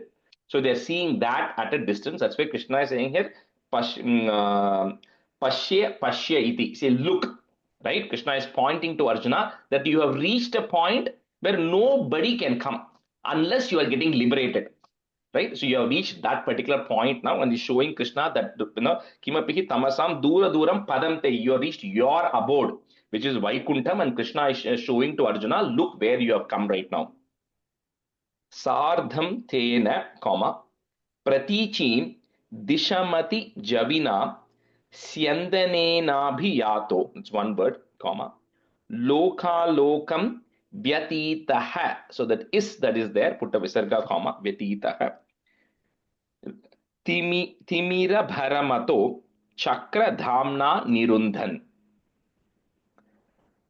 A: So they're seeing that at a distance. That's why Krishna is saying here, Pashya iti. Say, look. Right? Krishna is pointing to Arjuna that you have reached a point where nobody can come unless you are getting liberated. Right? So you have reached that particular point now, and he's showing Krishna that kimapihi tamasam dura duram padamte. You have reached your abode, which is Vaikuntham, and Krishna is showing to Arjuna, look where you have come right now. Sardham tena, pratichin dishamati javina Syandanenabhiyato. It's one word, Lokalokam Vyatitaha. So that is there, put a visarga, Vyatitaha. Timira Bharamato Chakra Dhamna Nirundhan.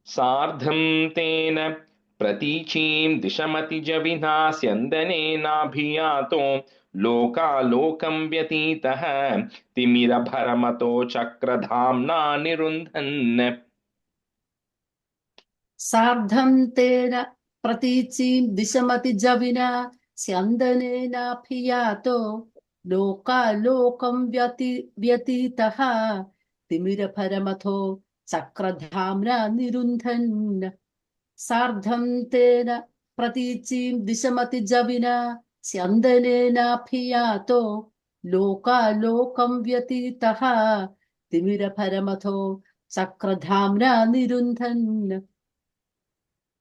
A: Sardham Tena Pratichim Dishamati Javina Syandanenabhiyato. Loka lokam vyatitah timira bharamato chakradhamna nirundhan.
C: Sardham tena praticim dishamati javina syandanena phiyato loka lokam vyatitaha timira bharamatho chakradhamna nirundhan. Sardham tena praticim dishamati javina Syandanena phiyato loka lokam vyatitaha timira bharamatho chakradhamna nirundhan.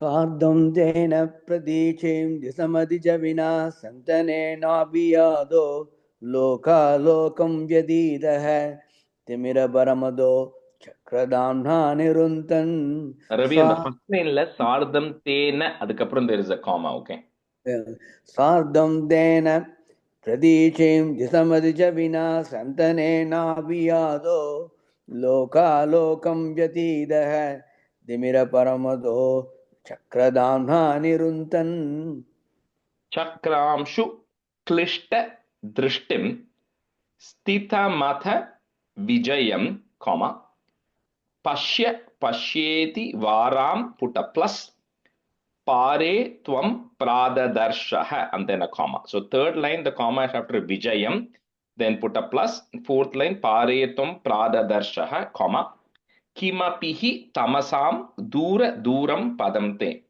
E: Sardham tena pradichem disamati javina santanena abhiyado loka lokam vyaditaha timira bharamado chakradhamna niruntan.
A: Ravi, in the first line, Sardham Tena, adukapram there is a comma, okay?
E: Sardham tena pradichem disamati javina santanena abhiyado loka lokam vyaditaha timira bharamado Chakradhamna niruntan.
A: Chakramshu klishta drishtim stitamatha vijayam, comma, pashyeti varam, put a plus, pare tvam pradadarshaha, and then a comma. So third line, the comma is after vijayam, then put a plus. Fourth line, pare tvam pradadarshaha, comma, kimapihi tamasam dura duram padamte.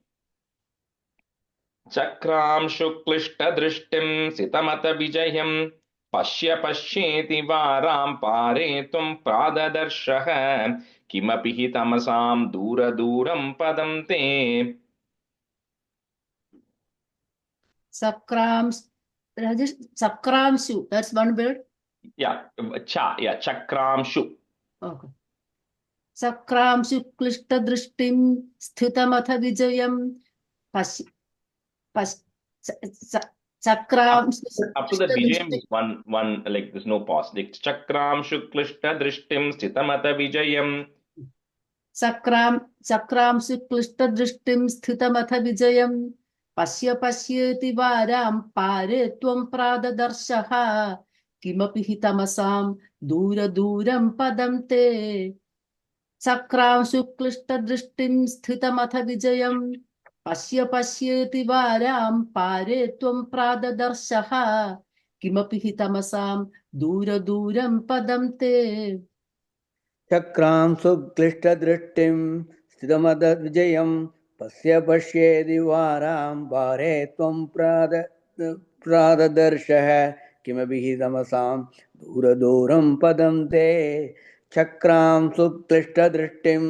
A: Chakram shuklishta drishtim sitamata vijayam pashyeti varam pare tvam pradadarshaha kimapihi tamasam dura duram padamte.
C: Sakramshu, that's one word.
A: Yeah, chakramshu.
C: Okay. Sakramshu klishta drishtim sthitamata vijayam Chakramshu
A: Up to the vijayam is one like there's no pause. Like chakramshu klishta drishtim sthitamata vijayam.
C: Chakramshu klishta drishtim sthitamata vijayam pasyeti varam pare tvam pradadarshaha kimapi hitamasam duram padam te. Chakramshu klishta drishtim sthitamata vijayam pasyeti varam pare tvam pradadarshaha kimapi hitamasam duram padam te.
E: Chakramshu klishta drishtim sthitamata vijayam pasyeti varam pare tvam pradadarshaha kimapi tamasam duram padam te. Chakramshu klishta drishtim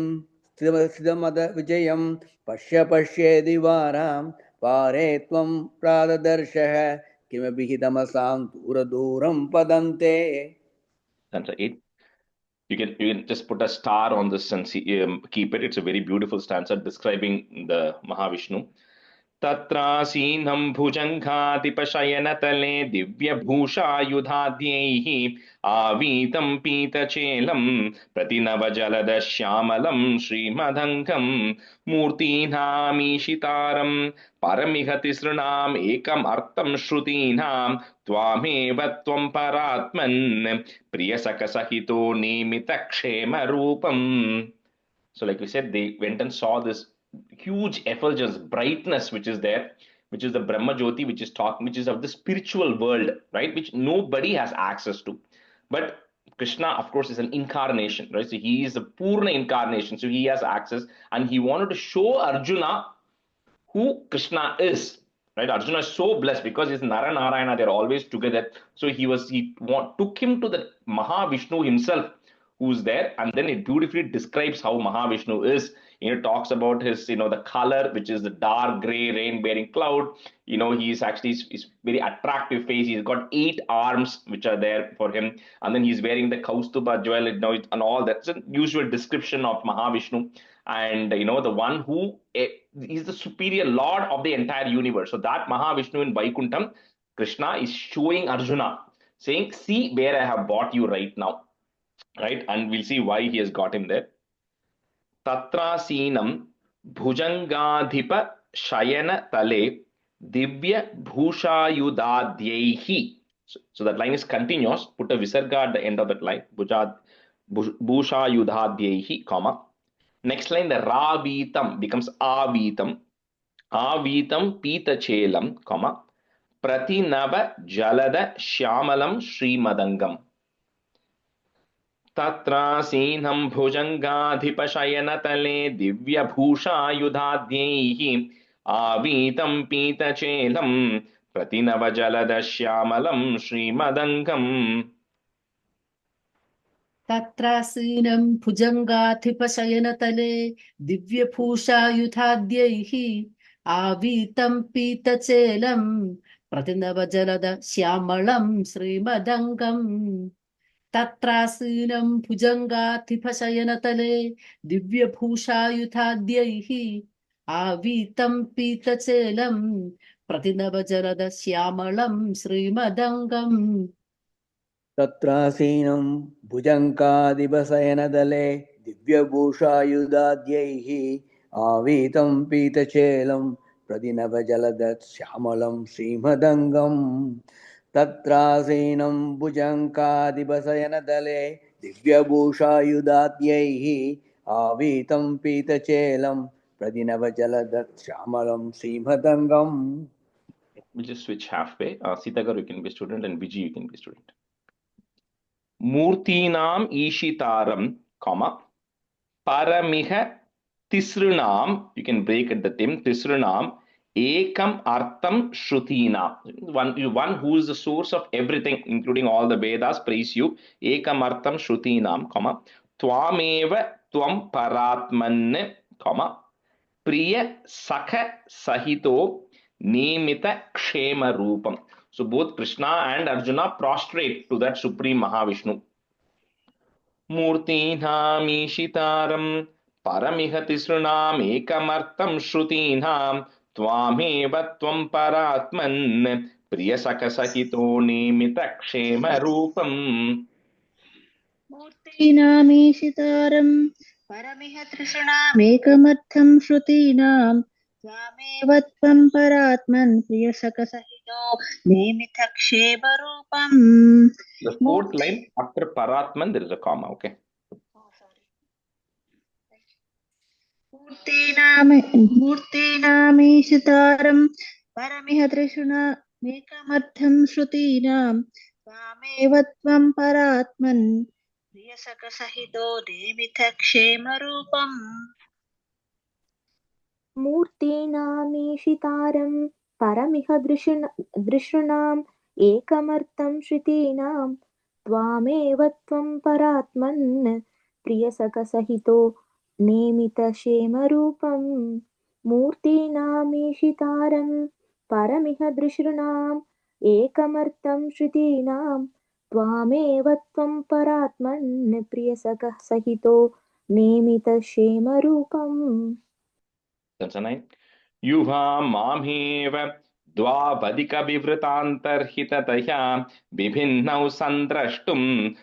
E: sthitamata vijayam pasyeti varam pare tvam pradadarshaha kimapi tamasam duram padam te.
A: That's it. You can just put a star on this and see, keep it. It's a very beautiful stanza describing the Mahavishnu. Tatrasinam bhujanghadipashayana-tale divyabhusha-yudhadyaiः avitam pita-chelam pratinava-jalada-shyamalam srimadhankam murtinam-ishitaram paramihati-srinam ekam-artam shrutinam tvameva tvam paratman priyasakasahito nimita-kshema-rupam. So like we said, they went and saw this huge effulgence, brightness which is there, which is the Brahma Jyoti, which is of the spiritual world, right? Which nobody has access to. But Krishna, of course, is an incarnation, right? So he is a Purna incarnation, so he has access, and he wanted to show Arjuna who Krishna is. Right? Arjuna is so blessed because he's Narayanayana, they're always together. So he took him to the Mahavishnu himself, who's there, and then it beautifully describes how Mahavishnu is. It talks about his, the color, which is the dark gray rain-bearing cloud. He's very attractive face. He's got 8 arms which are there for him, and then he's wearing the Kaustuba jewel, and all that. It's a usual description of Mahavishnu, and the one who is the superior lord of the entire universe. So that Mahavishnu in Vaikuntham, Krishna is showing Arjuna, saying, "See where I have brought you right now." Right, and we'll see why he has got him there. Tatrasinam bhujangadhipa shayana tale divya bhushayudhadyaihi. So that line is continuous. Put a visarga at the end of that line. Bhushayudhadyaihi, comma. Next line, the ravitam becomes avitam. Avitam pitachelam, comma. Pratinava jalada shyamalam srimadangam. Tatrasinam bhujangadhipashayana-tale divyabhusha-yudhadyaihi avitam pita-chelam pratinava-jalada-shyamalam srimadangam.
C: Tatrasinam bhujangadhipashayana-tale divyabhusha-yudhadyaihi avitam pita-chelam pratinava-jalada-shyamalam srimadangam. Tatrasinam bhujangadhipashayana-tale divyabhusha-yudhadyaihi avitam pita-chelam pratinava-jalada-shyamalam srimadangam.
E: Tatrasinam bhujankadipasayana-tale divyabhusha-yudhadyaihi avitam pitachelam प्रदिनवजलदत् श्यामलं श्रीमदङ्गं तत्रासीनं भुजङ्कादिवसयनदले दिव्यभूषायुधाद्यैः आवीतं पीतचेलं प्रदिनवजलदत् श्यामलं श्रीमदङ्गम्.
A: We'll just switch halfway. Sitagar, you can be student, and Viji, you can be student. Murtinam Ishitaram, comma, Paramiha Tisrunam, you can break at the tim, Tisrunam, Ekam Artham Shrutina. One who is the source of everything, including all the Vedas, praise you. Ekam Artham Shrutinam, comma, Twameva Tvam Paratman, comma, Priya Sakha Sahito Nimita Kshema Rupam. So both Krishna and Arjuna prostrate to that Supreme Mahavishnu. Murtinam Paramiha Tisrunam Ekamartam Shrutinam Tvameva Tvam Paratman Priyasaka Sahito Nimita Kshema Rupam.
G: मूर्तीनामीशितारं परमिह तृष्णामेकमर्थं श्रुतीनां त्वामेव त्वं परात्मन् प्रियसखसहितो नेमिथक्षेमरूपम्.
A: The fourth line after Paratman there is a comma, okay?
G: मूर्तीनामीशितारं परमिह तृष्णामेकमर्थं श्रुतीनां त्वामेव त्वं परात्मन् प्रियसखसहितो नेमिथक्षेमरूपम्.
F: मूर्तीनामीशितारं परमिह दृशृणाम् एकमर्थं श्रुतीनां त्वामेव त्वं परात्मन् प्रियसखसहितो नेमितक्षेमरूपम्. मूर्तीनामीशितारं परमिह दृशृणाम् एकमर्थं श्रुतीनां त्वामेव त्वं परात्मन् प्रियसखसहितो नेमितक्षेमरूपम्.
A: That's a 9. Yuha mamheva dvavadika vivritantarhitataya bibhinnau sandrashtum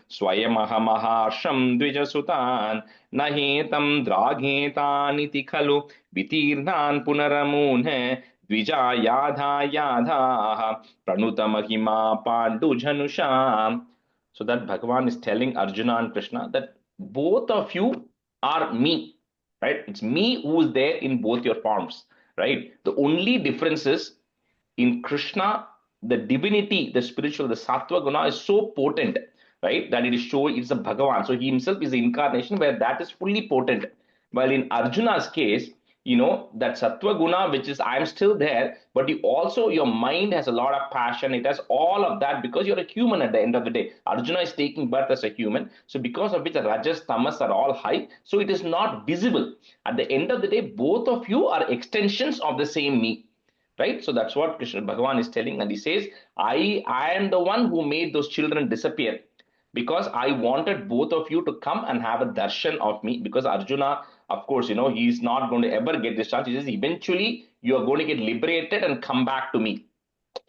A: swayamaha maharsham dvijasutan nahetam draghetaniti khalu vitirnan punaramune dvija yadha yadha pranuta mahima pandu janusha. So that Bhagavan is telling Arjuna and Krishna that both of you are me. Right? It's me who is there in both your forms, right? The only difference is in Krishna, the divinity, the spiritual, the sattva guna is so potent, right? That it is showing it's a Bhagavan. So he himself is the incarnation where that is fully potent. While in Arjuna's case, that sattva guna, which is I'm still there, but your mind has a lot of passion. It has all of that because you're a human at the end of the day. Arjuna is taking birth as a human. So because of which the rajas, tamas are all high. So it is not visible. At the end of the day, both of you are extensions of the same me. Right? So that's what Krishna Bhagavan is telling. And he says, I am the one who made those children disappear. Because I wanted both of you to come and have a darshan of me. Because Arjuna, of course, he's not going to ever get this chance. He says, eventually, you are going to get liberated and come back to me.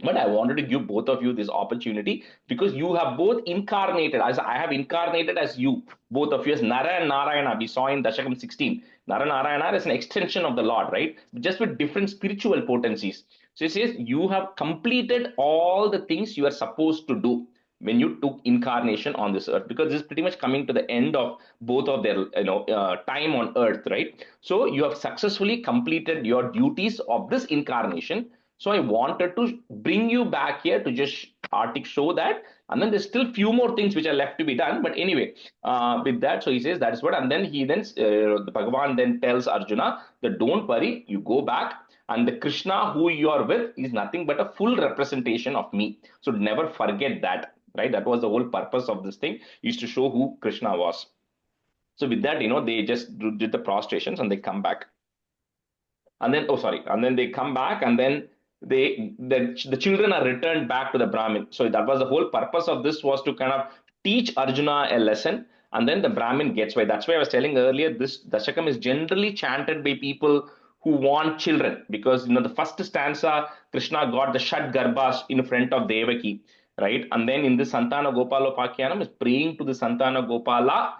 A: But I wanted to give both of you this opportunity because you have both incarnated. As I have incarnated as you, both of you, as Nara and Narayana. We saw in Dasakam 16. Nara Narayana is an extension of the Lord, right? Just with different spiritual potencies. So he says, you have completed all the things you are supposed to do when you took incarnation on this earth, because this is pretty much coming to the end of both of their time on earth, right? So you have successfully completed your duties of this incarnation. So I wanted to bring you back here to just show that, and then there's still few more things which are left to be done. But anyway, with that, so he says that is what, and then the Bhagavan then tells Arjuna that don't worry, you go back. And the Krishna who you are with is nothing but a full representation of me. So never forget that. Right? That was the whole purpose of this thing, is to show who Krishna was. So with that, they just did the prostrations and they come back. And then, and then they come back and then the children are returned back to the Brahmin. So that was the whole purpose of this, was to kind of teach Arjuna a lesson. And then the Brahmin gets away. That's why I was telling earlier, this Dasakam is generally chanted by people who want children. Because, the first stanza, Krishna got the Shad Garbhas in front of Devaki. Right? And then in the Santana Gopalopakyanam is praying to the Santana Gopala,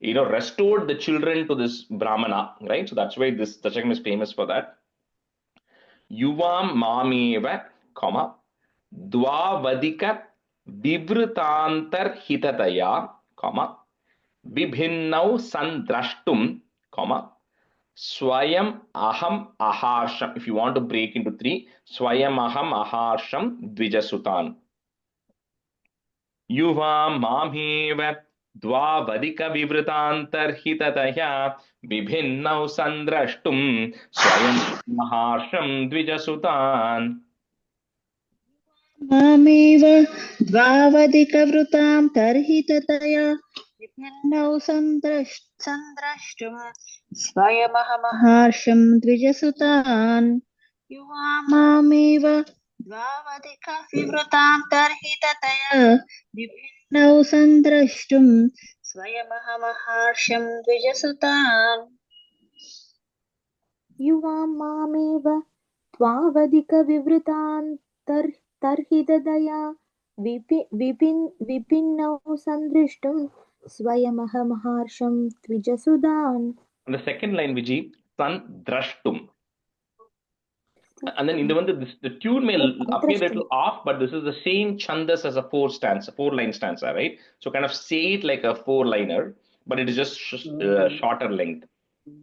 A: restored the children to this Brahmana, right? So that's why this Dasakam is famous for that. Yuvam mameva, comma, dvavadika vivrutantar hitataya, comma, bibhinnau sandrashtum, comma, swayam aham aharsham. If you want to break into three, swayam aham aharsham dvijasutan. Yuvam mameva द्वावधिकविवृतान्तर्हिततया विभिन्नौ संद्रष्टुं स्वयं महार्षं द्विजसुतान्.
G: मामेव द्वावधिकवृतां तर्हिततया विभिन्नौ सन्द्रष्टुम् स्वयमहमहर्षं द्विजसुतान्. युवा मामेव द्वावधिकविवृतां तर्हिततया विभिन्नौ सन्द्रष्टुम् स्वयमहमहर्षं द्विजसुतान्.
F: युवां मामेव त्वावधिकविवृतान्तर्हितदया विपिन्नौ सन्दृष्टुं स्वयमहमहर्षं द्विजसुधान्.
A: On the second line, Viji, sandrashtum. And then in the tune may appear a little off, but this is the same chandas as a four-line stanza, right? So kind of say it like a four-liner, but it is just shorter length.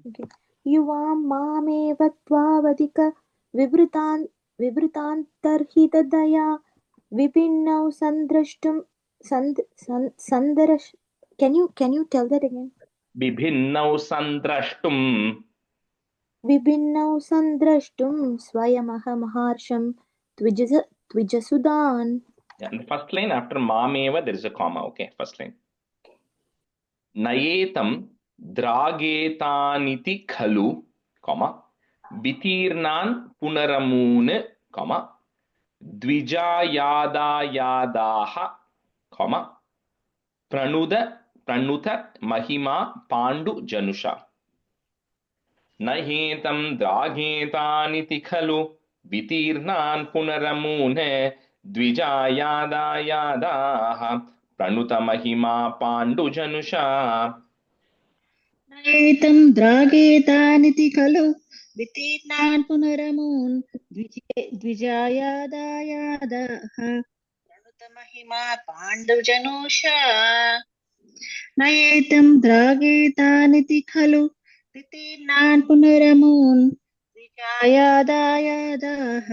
F: Okay. युवां मामेव त्वावधिकविवृतान्तर्हितदया विपिन्नौ सन्दृष्टुं सन्दरश. Can you tell that again?
A: Bibhinnau sandrashtum.
F: विभिन्नौ सन्द्रष्टुं स्वयमहमहर्षं द्विजसुधान्.
A: Yeah, and the first line after mameva there is a comma. Okay, first line. Nayetam dragetaniti khalu, comma, bitirnan punaramun, comma, dvijayadayadaha, comma, pranuta mahima pandu janusha. Nahetam dragetaniti khalu, bitirnan punaramun, dvijayadayadaha, pranuta mahima pandu janusha.
G: नयेतं द्रागेतानिति खलु वितीर्णान् पुनरमून् द्विजायादायादाः प्रणुतमहिमा पाण्डुजनूषा. नयेतं द्रागेतानिति खलु वितीर्णान् पुनरमून् द्विजायादायादाः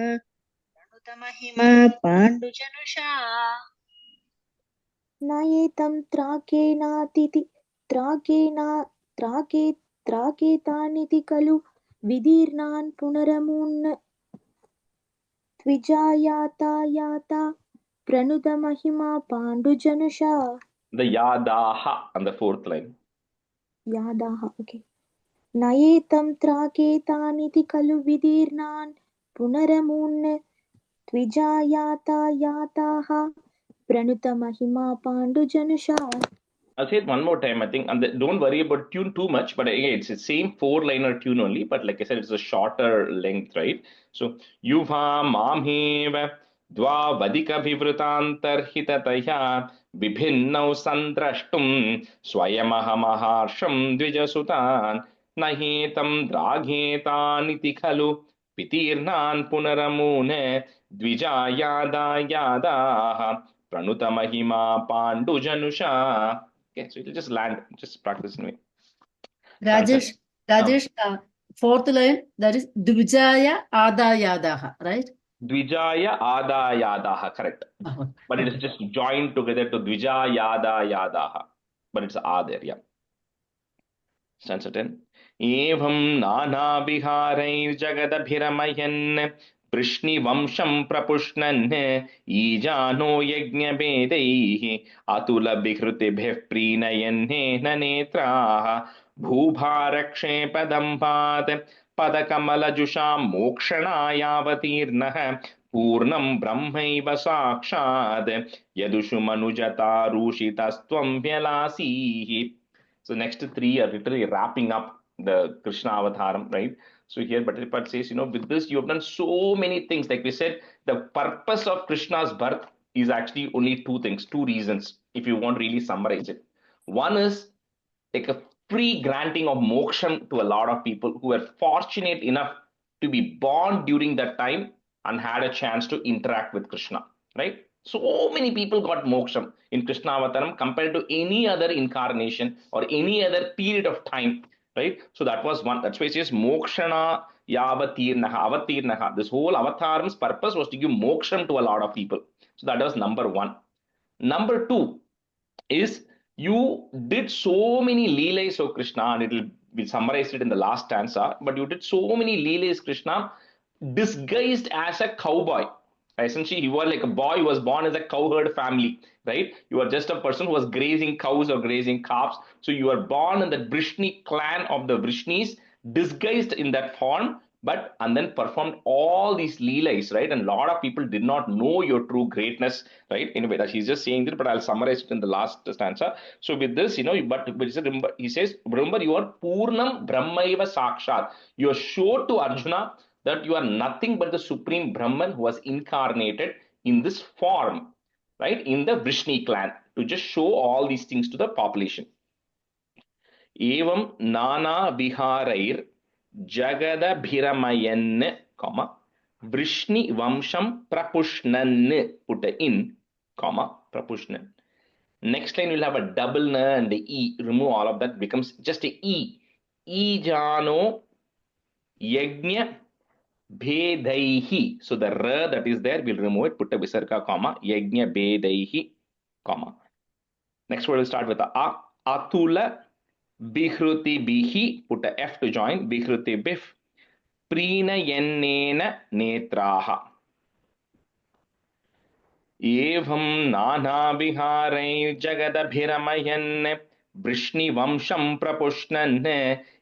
G: प्रणुतमहिमा पाण्डुजनूषा.
F: नायेतं त्राकेतानिति खलु विदीर्णान् पुनरमून् द्विजायातायाता प्रणुतमहिमा पाण्डुजनुषा.
A: The yadaha on the fourth line.
F: Yadaha, okay. Nayetam traketaniti kalu vidirnan punaramun twijayatayataha pranuta mahima pandujanusha.
A: I'll say it one more time, I think, and don't worry about tune too much, but again, it's the same four-liner tune only, but like I said, it's a shorter length, right? So, Yuva mamheva dvavadika vivrutantarhitataya vibhinnau sandrashtum swayamahamaharsham dvijasutan nahetam draghetaniti khalu pitirnan punaramune dvijayadayadaha pranuta mahima pandu janusha. Okay, so it'll just land, just practice in me.
C: Rajesh, fourth line, that is Dvijaya Adayadaha, right?
A: Dvijaya Adayadaha, correct. But it is just joined together to Dvijayadayadaha. But it's A there, yeah. Stanza 10. Evam nana viharai jagadabhiramayan Prishni-vamsham prapushnan ijano yajna-bedaihi atula-bikhrutibhih prinayan nanetraha bhubharakshepadampat padakamalajusha mokshana-yavatirnah purnam brahmaiva sakshad yadushu manujata rushitastvam vyalasihi. So next three are literally wrapping up the Krishna avataram, right? So here Bhattacharya says, with this you have done so many things. Like we said, the purpose of Krishna's birth is actually only two things, two reasons, if you want to really summarize it. One is like a free granting of moksha to a lot of people who are fortunate enough to be born during that time and had a chance to interact with Krishna, right? So many people got moksham in Krishna Avataram compared to any other incarnation or any other period of time, right? So that was one. That's why it says mokshana yavatirnaha, avatirnaha. This whole avataram's purpose was to give moksham to a lot of people. So that was number one. Number two is you did so many leelas of Krishna, and we summarized it in the last stanza, but you did so many leelas, Krishna, disguised as a cowboy. Essentially, you were like a boy who was born as a cowherd family, right? You are just a person who was grazing cows or grazing calves. So you are born in the Vrishni clan of the Vrishnis, disguised in that form, but and then performed all these leelas, right? And a lot of people did not know your true greatness, right? Anyway, that he's just saying that, but I'll summarize it in the last stanza. So with this, he says, remember, you are Purnam Brahmaiva Sakshat. You are sure to Arjuna that you are nothing but the supreme Brahman who was incarnated in this form, right? In the Vrishni clan, to just show all these things to the population. Evam Nana Viharair Jagada Bhiramayan, Vrishni Vamsham Prapushnan, put a in, Prapushnan. Next line will have a double na and the e. Remove all of that, becomes just a e. Ijano Yajna Bhedaihi. So the ra that is there, we'll remove it, put a visarga, Yajna Bhedaihi, Next word will start with a. Atula Bihruti Bihi, put a F to join, Bihruti Bif. Preenayannena netraha. Evam nana viharai jagadabhiramayan Vrishni vamsham prapushnan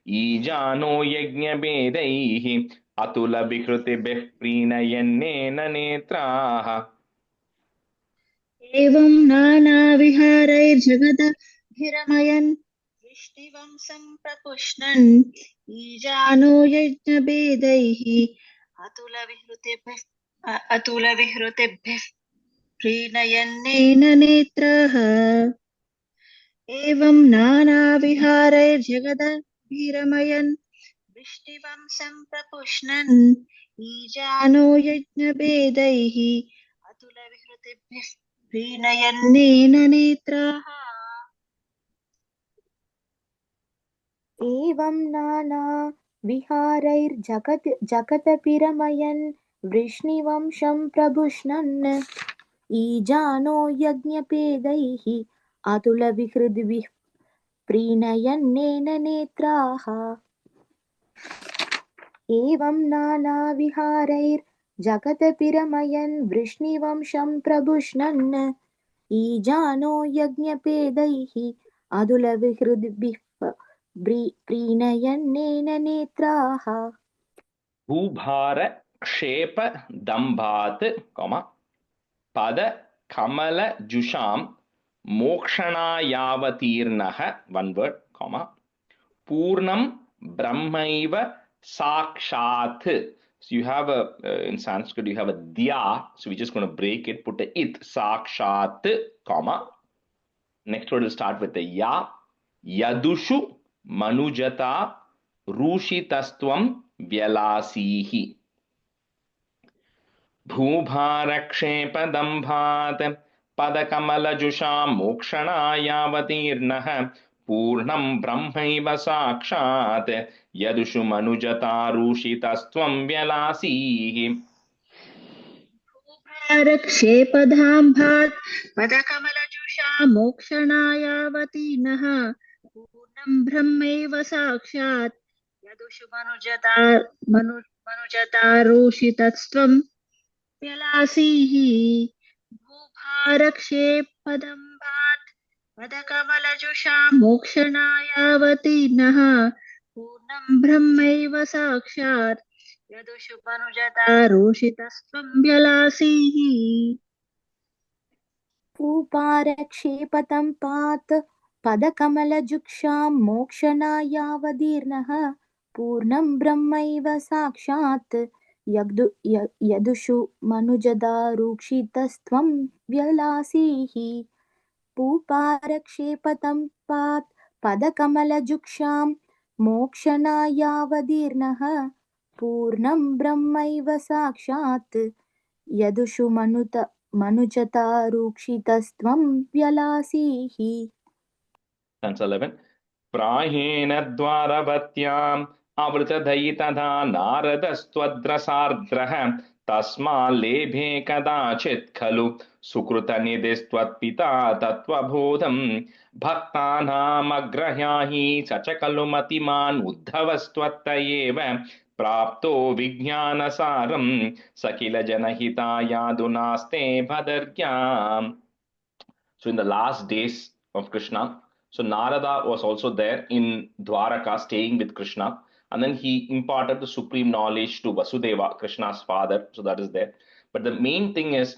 A: Ijano yajna bedaihi Atula bihruti bih preenayannena netraha.
G: एवं नानाविहारैर्जगदभिरमयन् वृष्टिवंशं प्रपुष्णन् ईजानो यज्ञभेदैः अतुलविहृतिभिः प्रीणयन्नेन नेत्राः एवं नानाविहारैर्जगदभिरमयन् वृष्टिवंशं प्रपुष्णन् ईजानो यज्ञभेदैः अतुलविहृतिभिः प्रीणयन्नेन नेत्राः
F: एवं नाना विहारैर्जगदपिरमयन् वृष्णिवंशं प्रभुष्णन् ईजानो यज्ञपेदैः अतुलविहृद्भिः प्रीणयन्नेन नेत्राः एवं नाना विहारैर्जगदपिरमयन् वृष्णिवंशं प्रभुष्णन् ईजानो यज्ञपेदैः अतुलविहृद्भिः प्रीणयन्नेन नेत्राः
A: Bhubhara Kshepa Dambhat, Pada Kamala Jusham Mokshana Yavatirnaha, one word, Purnam Brahmaiva Sakshat. So you have a, in Sanskrit, you have a dya. So we're just going to break it, put a it, Sakshat, Next word will start with a ya. Yadushu Manujata Rushitastvam Vyalasihi. Bhubharakshepadambhat Padakamala Mokshana Yavatirnaha Purnam Brahmaiva Sakshat Yadushu Manujata Rushitastvam Vyalasihi.
G: रक्षेपधाम्भात् पदकमलजुषा मोक्षणायावतीर्णः पूर्णं ब्रह्मैव साक्षात् यदुषु मनुजतारोषितस्त्वं व्यलासीः भूभारक्षेपदम्भात् पदकमलजुषा मोक्षणायावतीर्णः पूर्णं ब्रह्मैव साक्षात् यदुषु मनुजतारोषितस्त्वं व्यलासीः
F: पूपारक्षेपतं पात पदकमलजुक्षां मोक्षणायावदीर्णः पूर्णं ब्रह्मैव साक्षात् यदुषु मनुजदारूक्षितस्त्वं व्यलासीः पूपारक्षेपतं पात पदकमलजुक्षां मोक्षणायावदीर्णः पूर्णं ब्रह्मैव साक्षात् यदुषु मनुजता रूक्षितस्त्वं व्यलासीः.
A: Stanza 11. प्राहेण द्वारवत्याम् आवृतदयितदा नारदस्त्वद्रसार्द्रः तस्माल्लेभे कदाचित् खलु सुकृतनिधिस्त्वत्पिता तत्त्वबोधम् भक्तानामग्रह्याहि स च खलु मतिमान् उद्धवस्त्वत्त एव प्राप्तो विज्ञानसारम् स किल जनहितायादुनास्ते भदर्ग्याम्. So in the last days of Krishna, so Narada was also there in Dwaraka staying with Krishna, and then he imparted the supreme knowledge to Vasudeva, Krishna's father. So that is there. But the main thing is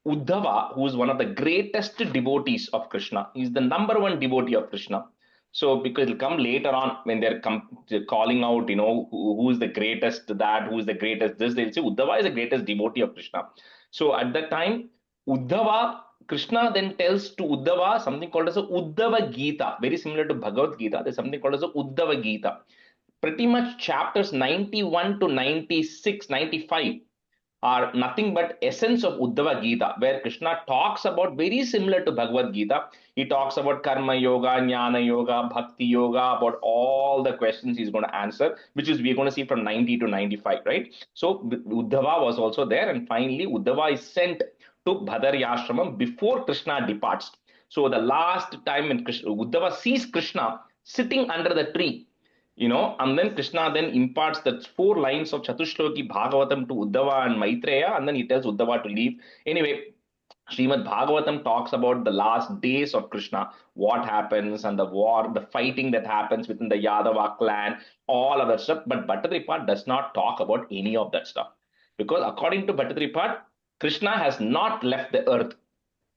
A: Uddhava, who is one of the greatest devotees of Krishna, is the number one devotee of Krishna. So because it'll come later on when they're calling out, who is the greatest that, who is the greatest this, they'll say Uddhava is the greatest devotee of Krishna. So at that time, Uddhava, Krishna then tells to Uddhava something called as a Uddhava Gita, very similar to Bhagavad Gita. There's something called as a Uddhava Gita. Pretty much chapters 91 to 96, 95 are nothing but essence of Uddhava Gita, where Krishna talks about very similar to Bhagavad Gita. He talks about Karma Yoga, Jnana Yoga, Bhakti Yoga, about all the questions he's going to answer, which is we're going to see from 90 to 95, right? So Uddhava was also there, and finally Uddhava is sent to Bhadarya before Krishna departs. So the last time when Uddhava sees Krishna sitting under the tree, and then Krishna then imparts the 4 lines of Chatushloki Bhagavatam to Uddhava and Maitreya, and then he tells Uddhava to leave. Anyway, Srimad Bhagavatam talks about the last days of Krishna, what happens, and the war, the fighting that happens within the Yadava clan, all of that stuff. But Bhattadripat does not talk about any of that stuff. Because according to Bhattadripat, Krishna has not left the earth,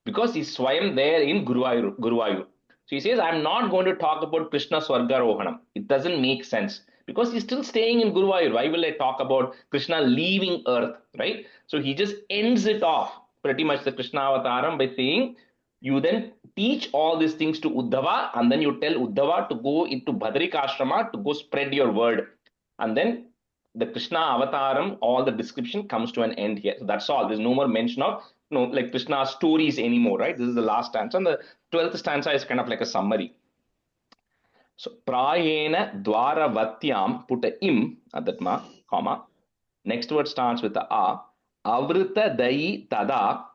A: because he's Swayam there in Guruvayur. So he says, I'm not going to talk about Krishna Swargarohanam. It doesn't make sense because he's still staying in Guruvayur. Why will I talk about Krishna leaving earth, right? So he just ends it off, pretty much the Krishna Avataram, by saying, you then teach all these things to Uddhava, and then you tell Uddhava to go into Bhadrikashrama to go spread your word. And then the Krishna Avataram, all the description comes to an end here. So that's all. There's no more mention of like Krishna's stories anymore, right? This is the last stanza, and the 12th stanza is kind of like a summary. So prayena dwaravatyam, put a im at that ma, comma. Next word starts with the a. Avrita dayi tada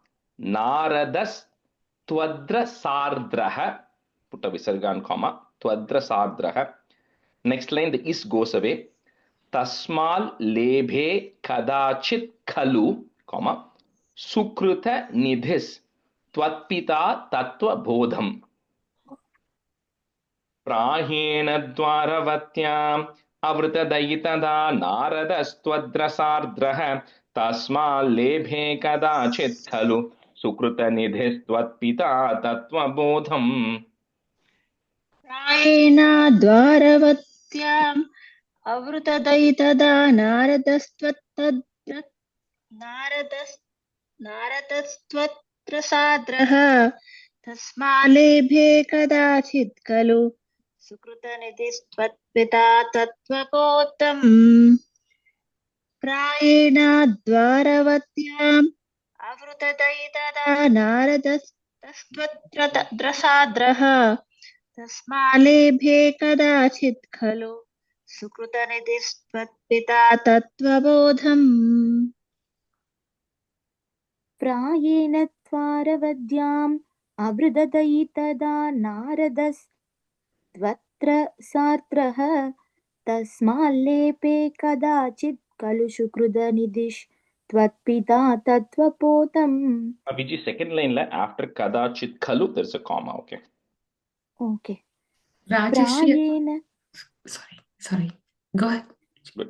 A: naradas twadra sardraha, put a visargan comma, twadra sardraha. Next line, the is goes away. Tasmal lebhe kadachit khalu, comma. Sukruta nidhis Tvatpita Tattva Bodham. Prahena Dwaravatyam Avrita Dayitada Naradastvadrasardraha Tasma Lebhe Kadachit Khalu Sukruta Nidhis Tvatpita Tattva Bodham.
G: प्रायेण द्वारवत्याम् अवृतदयितदा नारदस्त्वत्प्रसाद्रः तस्मालेभे कदाचित् खलु सुकृतनिधिस्त्वत्पिता तत्त्वबोधम्. प्रायेण द्वारवत्याम् अवृतदयितदा नारदस्त्वत्प्रसाद्रः तस्मालेभे कदाचित् खलु सुकृतनिधिस्त्वत्पिता तत्त्वबोधम्.
F: प्रायेण त्वारवद्याम् अवृददयितदा नारदस्त्वत्प्रसाद्रः तस्माल्लेपे कदाचित् खलु सुकृतनिधिस्त्वत्पिता तत्त्वबोधम्.
A: Viji, second line after Kadachit Khalu, there's a comma, okay?
F: Okay.
B: Rajesh, sorry. Go ahead.
A: Good.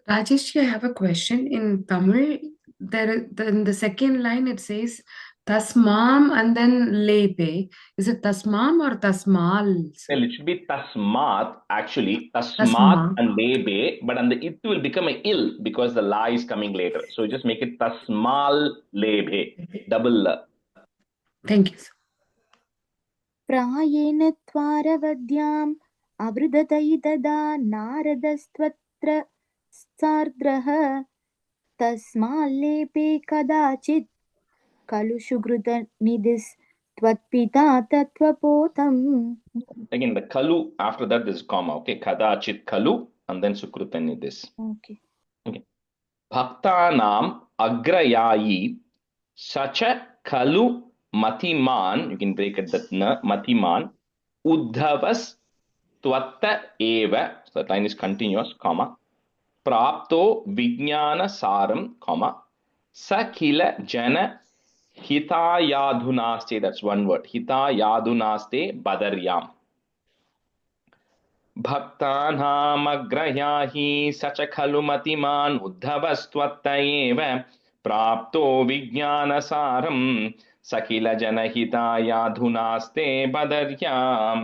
B: Rajesh, I have a question. In Tamil, in the second line it says Tasmam and then Lepe. Is it Tasmam or Tasmal?
A: Well, it should be Tasmat, actually. Tasmat and Lebe, but and the it will become a ill because the la is coming later. So you just make it Tasmal Lebe, double la.
B: Thank you.
F: प्रायेण त्वारवद्याम् अवृददयितदा नारदस्त्वत्प्रसाद्रः यत्र सार्द्रः तस्माल्लेपे कदाचित् खलु सुहृदनिधिस्त्वत्पिता तत्त्वपोतम्.
A: Again, the kalu, after that, this comma. Okay, kadachit kalu, and then sukrutanidis.
F: Okay.
A: Okay. Bhaktanam agrayayi sacha kalu matiman. You can break it that na matiman. Uddhavas tvatta eva. So that line is continuous, comma. Prapto vijnana saram, comma. Sakila jana hitayadhunaste. That's one word. Hitayadhunaste badaryam. भक्तानामग्रयाहि स च खलु मतिमान् उद्धवस्त्वत्त एव प्राप्तो विज्ञानसारं suckle जनहितायाधुनास्ते बदर्याम्.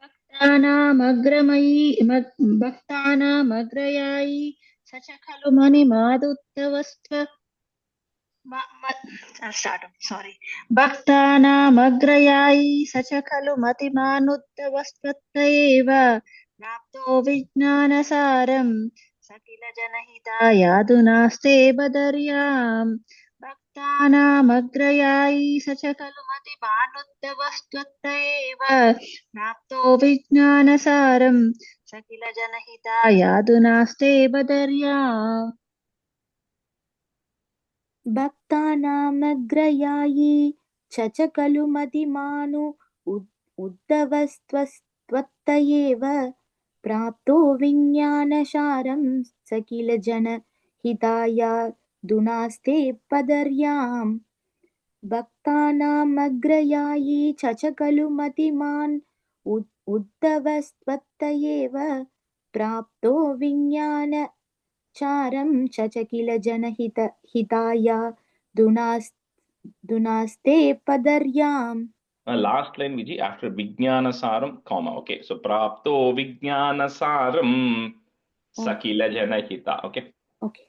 G: भक्तानामग्रयायी स च खलु भक्तानामग्रयायी स च खलु मतिमानुद्धवस्त्वत्त एव प्राप्तो विज्ञानसारं सकिल जनहितायाधुनास्ते बदर्याम्. भक्तानामग्रयायी स च खलु मतिमानुद्धवस्त्वत्त एव प्राप्तो विज्ञानसारं सकिल जनहितायाधुनास्ते बदर्याम्.
F: भक्तानामग्रयायी च खलु मतिमानु उद्धवस्त्वत्त एव प्राप्तो विज्ञानसारं सकिल जनहितायाधुनास्ते बदर्याम्. भक्तानामग्रयायी च खलु मतिमान् उद्धवस्त्वत्त एव प्राप्तो विज्ञानसारं किल जनहितायाधुनास्ते बदर्याम्.
A: Last line, Viji, after Vijnanasaram, comma. Okay, so Prapto Vijnanasaram Sakila Janahita. Okay.
F: Okay.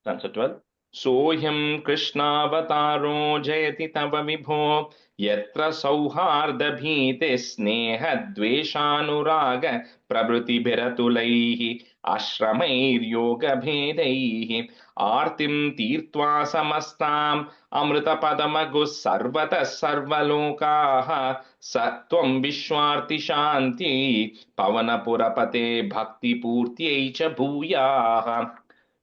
A: Answer 12. Sohyam Krishnavataro Jayati Tava Vibho Yatra Sauharda Bhite Sneha Dveshanuraga Prabhuti Bhiratulaihi Ashramair Yoga Bhedaihi Artim Tirtva Samastam Amrita Padamagus Sarvata Sarvalokaha Satvam Vishwarti Shanti Pavana Purapate Bhakti Purti Eicha Bhuyaha.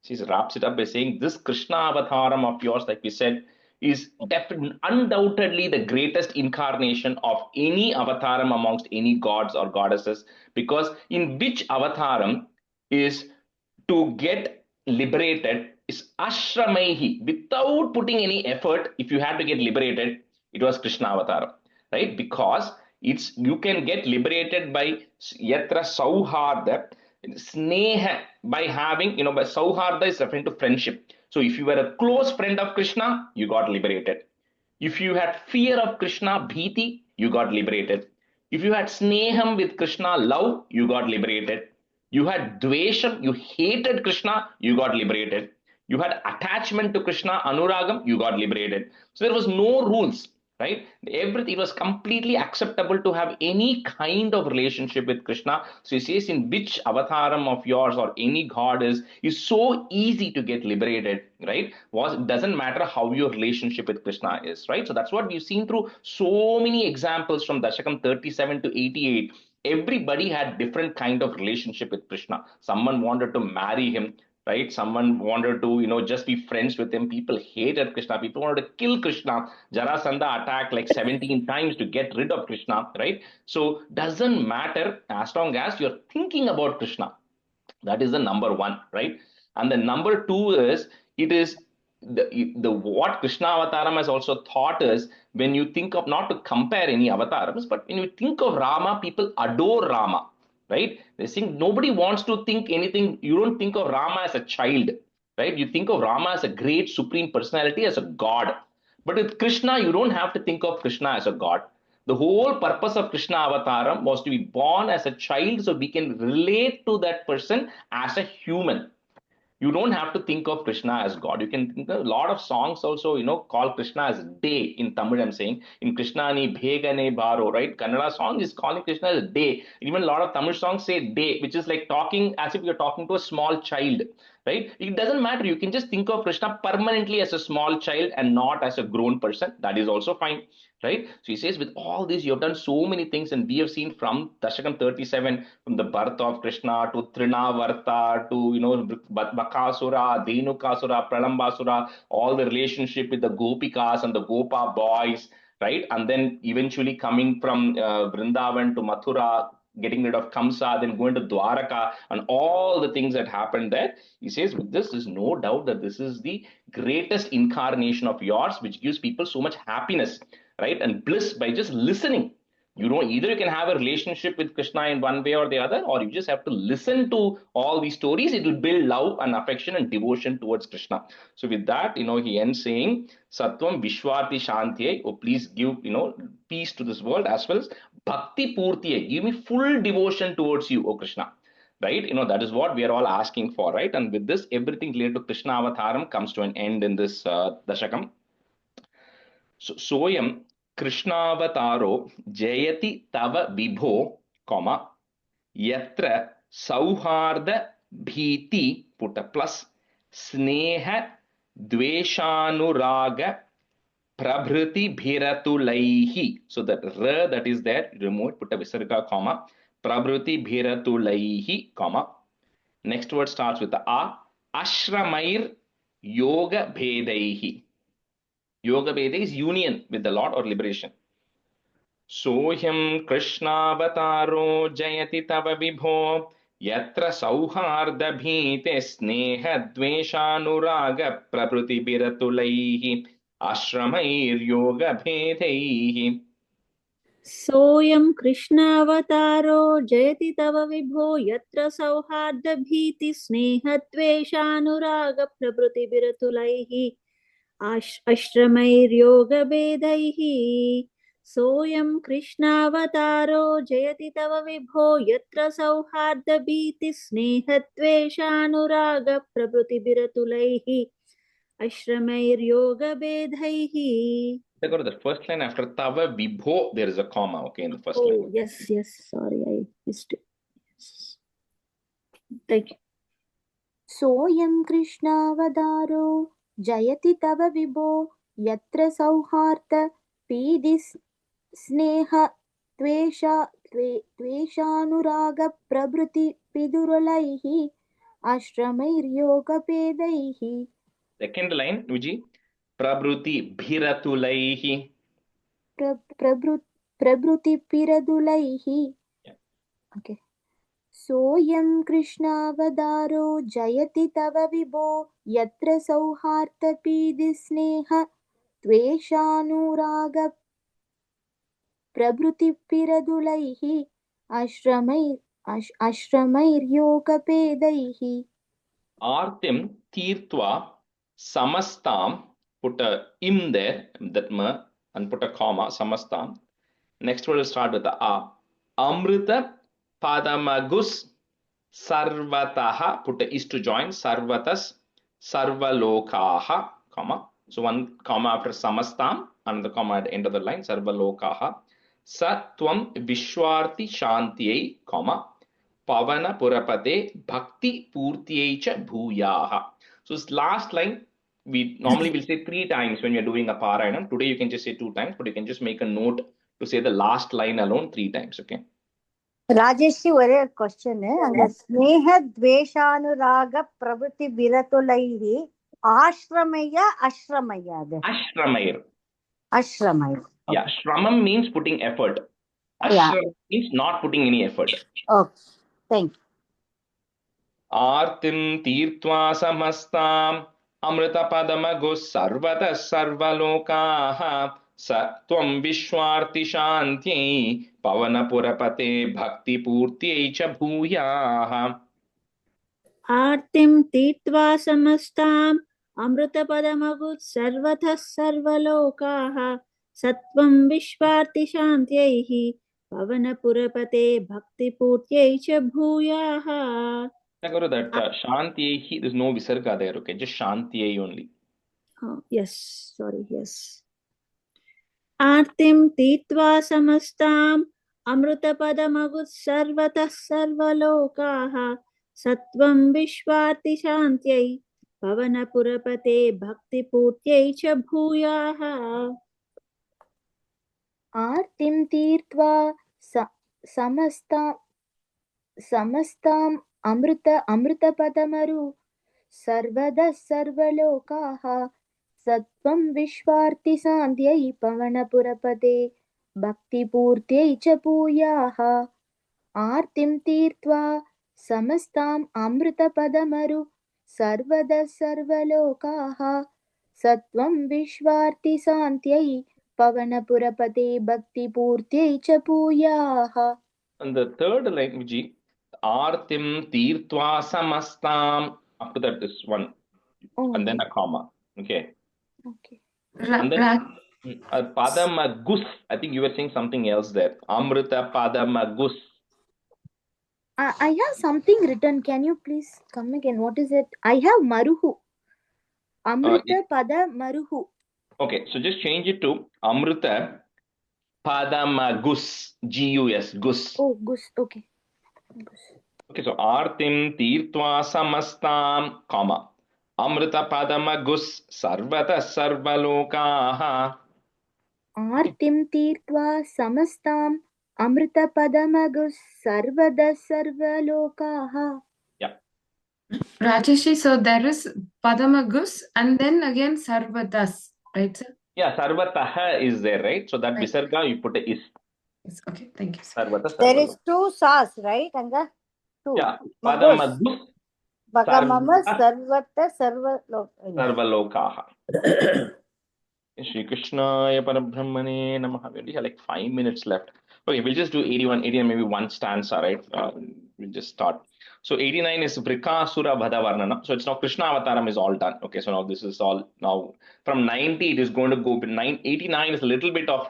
A: She wraps it up by saying, this Krishna avataram of yours, like we said, is definitely, undoubtedly the greatest incarnation of any avataram amongst any gods or goddesses, because in which avataram is to get liberated is ashramaihi, without putting any effort. If you had to get liberated, it was Krishna avataram, right? Because you can get liberated by yatra sauharda, sneha, by having, by sauharda is referring to friendship. So if you were a close friend of Krishna, you got liberated. If you had fear of Krishna, bhiti, you got liberated. If you had sneham with Krishna, love, you got liberated. You had dvesham, you hated Krishna, you got liberated. You had attachment to Krishna, anuragam, you got liberated. So there was no rules, right? Everything, it was completely acceptable to have any kind of relationship with Krishna. So he says, in which avataram of yours or any god is so easy to get liberated, right? It doesn't matter how your relationship with Krishna is, right? So that's what we've seen through so many examples from Dasakam 37 to 88. Everybody had different kind of relationship with Krishna. Someone wanted to marry him, right? Someone wanted to, just be friends with him. People hated Krishna. People wanted to kill Krishna. Jarasandha attacked like 17 times to get rid of Krishna, right? So doesn't matter as long as you're thinking about Krishna. That is the number one, right? And the number two is, it is the what Krishna avataram has also taught us, when you think of, not to compare any avatarams, but when you think of Rama, people adore Rama, right? They think nobody wants to think anything. You don't think of Rama as a child, right? You think of Rama as a great supreme personality, as a god. But with Krishna, you don't have to think of Krishna as a god. The whole purpose of Krishna avataram was to be born as a child so we can relate to that person as a human. You don't have to think of Krishna as God. You can think of a lot of songs also, call Krishna as day in Tamil. I'm saying in Krishna ni bhegane baro, right? Kannada song is calling Krishna as day. Even a lot of Tamil songs say day, which is like talking as if you're talking to a small child, right? It doesn't matter. You can just think of Krishna permanently as a small child and not as a grown person. That is also fine, right? So he says, with all this, you have done so many things, and we have seen from Dashakam 37, from the birth of Krishna to Trinavarta to Bakasura, Dhenukasura, Pralambasura, all the relationship with the Gopikas and the Gopa boys, right? And then eventually coming from Vrindavan to Mathura, getting rid of Kamsa, then going to Dwaraka, and all the things that happened there. He says, with this, there's no doubt that this is the greatest incarnation of yours, which gives people so much happiness, right? And bliss by just listening. You know, either you can have a relationship with Krishna in one way or the other, or you just have to listen to all these stories. It will build love and affection and devotion towards Krishna. So with that, he ends saying, Satvam Vishwarti Shantiye, oh, please give, peace to this world, as well as Bhakti Purtiye, give me full devotion towards you, O Krishna. Right? That is what we are all asking for, right? And with this, everything related to Krishna Avataram comes to an end in this Dashakam. Soyam Krishnavataro Jayati Tava Vibho, Yatra Sauharda Bhiti, put a plus, Sneha Dveshanuraga Prabhriti Bhiratulaihi. So that ra that is there, remove it, put a visarga, Prabhriti Bhiratulaihi, Next word starts with the A. Ashramair Yoga Bhedaihi. Yoga Veda is union with the Lord or liberation. Sohyam Krishnavataro Jayati Tava Vibho Yatra Sauharda Bhite Sneha Dveshanuraga Prabhuti Biratulaihi Ashramair Yoga Bhedaihi.
D: Soyam Krishnavataro Jayati Tava Vibho Yatra Sauharda Bhiti Sneha Dveshanuraga Prabhuti Biratulaihi Ashramair Yoga Bedaihi. Soyam Krishnavataro Jayati Tava Vibho Yatra Sauharda Bhiti Sneha Dveshanuraga Prabhuti Biratulaihi Ashramair Yoga Bedaihi.
A: Go to the first line after Tava Vibho, there is a comma, okay, in the first line.
D: Oh, yes, sorry, I missed it. Yes. Thank you.
F: Soyam Krishnavadaro Jayati Tava Vibho Yatra Sauharta Pidis Sneha Tveshanuraga Prabhuti Piduralaihi Ashramair Yoga Pedaihi.
A: Second line, Viji. Prabhuti Bhiratulaihi.
F: Prabhuti Piradulaihi.
A: Yeah.
F: Okay. Soyam Krishnavadaro Jayati Tava Vibho Yatra Sauharta Pidisneha Tveshanuraga Prabhuti Piradulaihi Ashramair Yoga Pedaihi.
A: Artim Tirtva Samastam, put a im there, that ma, and put a comma, Samastam. Next word will start with the A. Amrita Padamagus Sarvataha, put a is to join, Sarvatas Sarvalokaha, comma. So one comma after Samastam, another comma at the end of the line, Sarvalokaha. Satvam Vishwarti Shantiyai, comma. Pavana Purapate Bhakti Purtiyaicha Bhuyaha. So this last line, we normally will say 3 times when we are doing a Parayanam. Today you can just say 2 times, but you can just make a note to say the last line alone 3 times, okay?
H: Rajeshi, ஒரே question. அங்க ஸ்நேக துவேஷானுராக பிரபுத்தி விரத்துலைஹி ஆஷ்ரமய அஷ்ரமய அது
A: Ashramayr.
H: அஷ்ரமய.
A: Yeah, shramam means putting effort. Ashram means not putting any effort.
H: Okay, thank you.
A: Artim tirtva samastam amrita padamagus sarvatas sarvalokaha satvam vishwarti shanti pavana purapate bhakti purtyai cha bhuyaha.
D: Artim Titva Samastam Amrutapadamagut Sarvathas Sarvalokaha Satvam Vishwarti Shantyaihi Pavana Purapate Bhakti Purtyai cha Bhuyaha.
A: Guru, that Shantyai, there's no visarga there, okay? Just Shantyai only.
F: Oh, yes, sorry, yes. Artim Titva Samastam Amrutapadamagut Sarvatah Sarvalokaha Satvam Vishwati Shantyai Pavana Purapate Bhakti Putyai Cha Bhuyaha. Artim Tirtva Samastam Amrutapadamaru Sarvada Sarvalokaha Satvam Vishwarti Sandhyai Pavanapurapade Bhakti Purtyai Cha Bhuyaha. Artim Tirtva Samastam Amrutapadamaru Sarvada Sarvalokaha Satvam Vishwarti Sandhyai Pavanapurapade Bhakti Purtyai Cha Bhuyaha.
A: And the third language, Artim Tirtva Samastam. After that is one, and then a comma. Okay.
F: Okay.
A: And then Padamagus. I think you were saying something else there. Amrita Padamagus.
F: I have something written. Can you please come again? What is it? I have Maruhu. Amrita Pada Maruhu.
A: Okay, so just change it to Amrita Padamagus. Gus. Gus.
F: Oh, Gus. Okay. Gus.
A: Okay, so Artim Tirtva Samastam, comma. Amrita Padamagus Sarvata Sarvalokaha.
F: Artim Tirtva Samastam Amrita Padamagus Sarvada Sarvalokaha.
A: Yeah.
B: Rajeshi, so there is Padamagus and then again Sarvadas, right, sir?
A: Yeah, Sarvataha is there, right? So that
B: Right.
A: Visarga you put a is.
B: Yes, okay, thank you, sir.
A: Sarvata
H: There is
A: Sarvaloka.
H: two sas, right, Anga? Two.
A: Yeah,
H: Magus.
A: Padamagus
H: Bhagamama
A: Sarvata
H: Sarvata
A: Sarvalokaha. Shri Krishnaya Parabrahmane Namaha. We only have like 5 minutes left. Okay, we'll just do 81, maybe one stanza, right? We'll just start. So 89 is Vrikasura Bhadavarnana. So it's now Krishna Avataram is all done. Okay, so now this is all now from 90 it is going to go 89 is a little bit of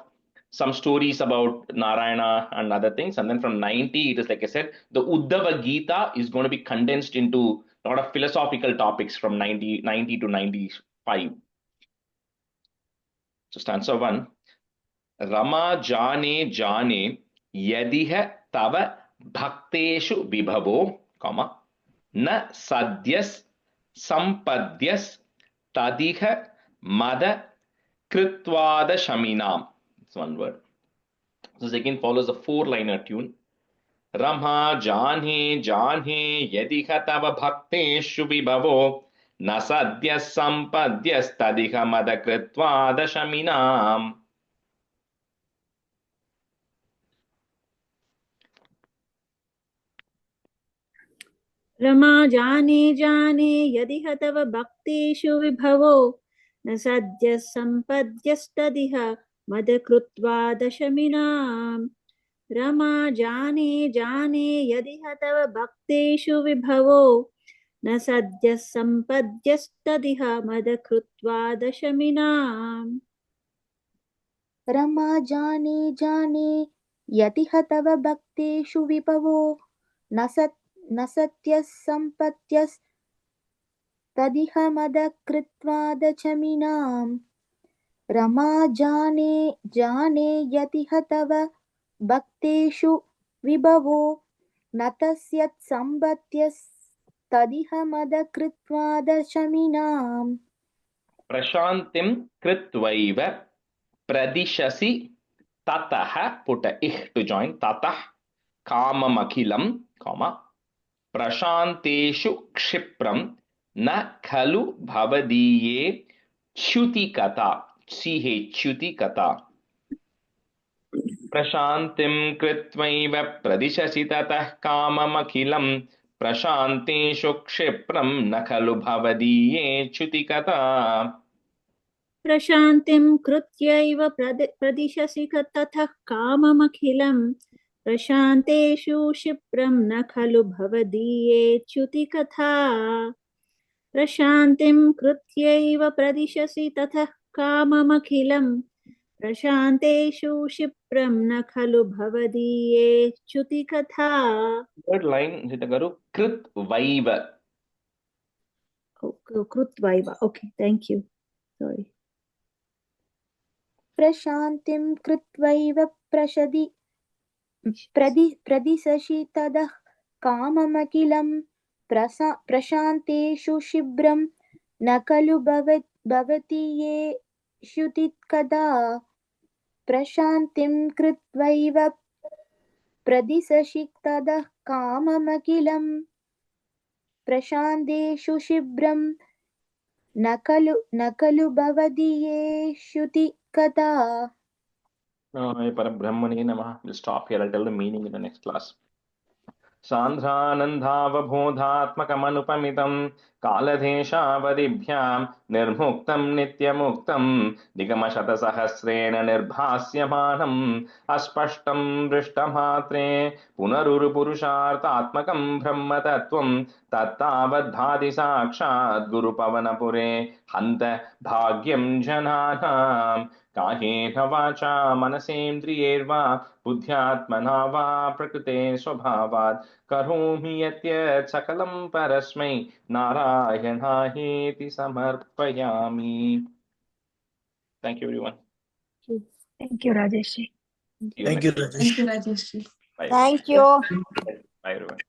A: some stories about Narayana and other things, and then from 90 it is, like I said, the Uddhava Gita is going to be condensed into a lot of philosophical topics from 90 to 95. So stanza 1. Rama jane jane yadiha tava bhakteshu vibhavo, comma, na sadyas sampadyas tadiha mada kritvada shaminam. It's one word. So second follows a 4-liner tune. Rama jane jane yadiha tava bhakteshu vibhavo na sadyas sampadyas tadiha mada kritvada shaminam.
F: Rama jane jane yadiha tava bhaktishu vibhavo na sadyas sampadyas tadiha madakrutva dashaminam. Rama jane jane yadiha tava bhaktishu vibhavo na sadyas sampadyas tadiha madakrutva dashaminam. Rama jane jane yadiha tava bhaktishu vibhavo na satyas sampatyas tadiha madakritva dachaminam. Rama jane jane yatiha tava bhakteshu vibhavo natasyat sambatyas tadiha madakritva dachaminam.
A: Prashantim kritvaiva pradishasi tataha, put a ih to join, tatah kamamakhilam, comma, prashanteshu kshipram na khalu bhavadiye chuti kata, chuti kata. Prashantim kritvaiva pradishasi tatah kamamakhilam prashanteshu kshipram na khalu bhavadiye chuti kata.
F: Prashantim krutyaiva pradishasi tatah kamamakhilam prashanteshu shipram na khalu bhavadiye chuti katha. Prashantim krutyaiva pradishasi tatah kamamakhilam
G: प्रशान्तेषु क्षिप्रं न खलु भवदीये च्युतिकथा.
A: Third line, Jitagaru, Krit Vaiva.
G: Krutvaiva. Okay, thank you. Sorry.
F: प्रशान्तिं कृत्वैव प्रदिशसि ततः काममखिलं प्रशान्तेषु शिब्रं न खलु भवति ये श्रुतिकदा प्रशान्तिं कृत्वैव प्रदिशसि ततः काममखिलं प्रशान्तेषु शिब्रं न खलु भवति ये श्रुतिकदा.
A: Parabrahmane Namaha. We'll stop here. I'll tell the meaning in the next class. सान्द्रानन्दावबोधात्मकमनुपमितं कालदेशावधिभ्यां निर्मुक्तं नित्यमुक्तं निगमशतसहस्रेण निर्भास्यमानम् अस्पष्टं दृष्टमात्रे पुनरुरुपुरुषार्थात्मकं ब्रह्मतत्त्वं तत्तावद्भाति साक्षात् गुरुपवनपुरे हन्त भाग्यं जनानां कायेन वाचा मनसेन्द्रियैर्वा बुद्ध्यात्मना वा प्रकृते स्वभावात् करोमि यत् सकलं परस्मै नारायणायेति समर्पयामि. Thank you, everyone.
G: Thank you, Rajesh.
B: Thank you, Rajesh.
A: Bye.
H: Thank you.
A: Bye, everyone.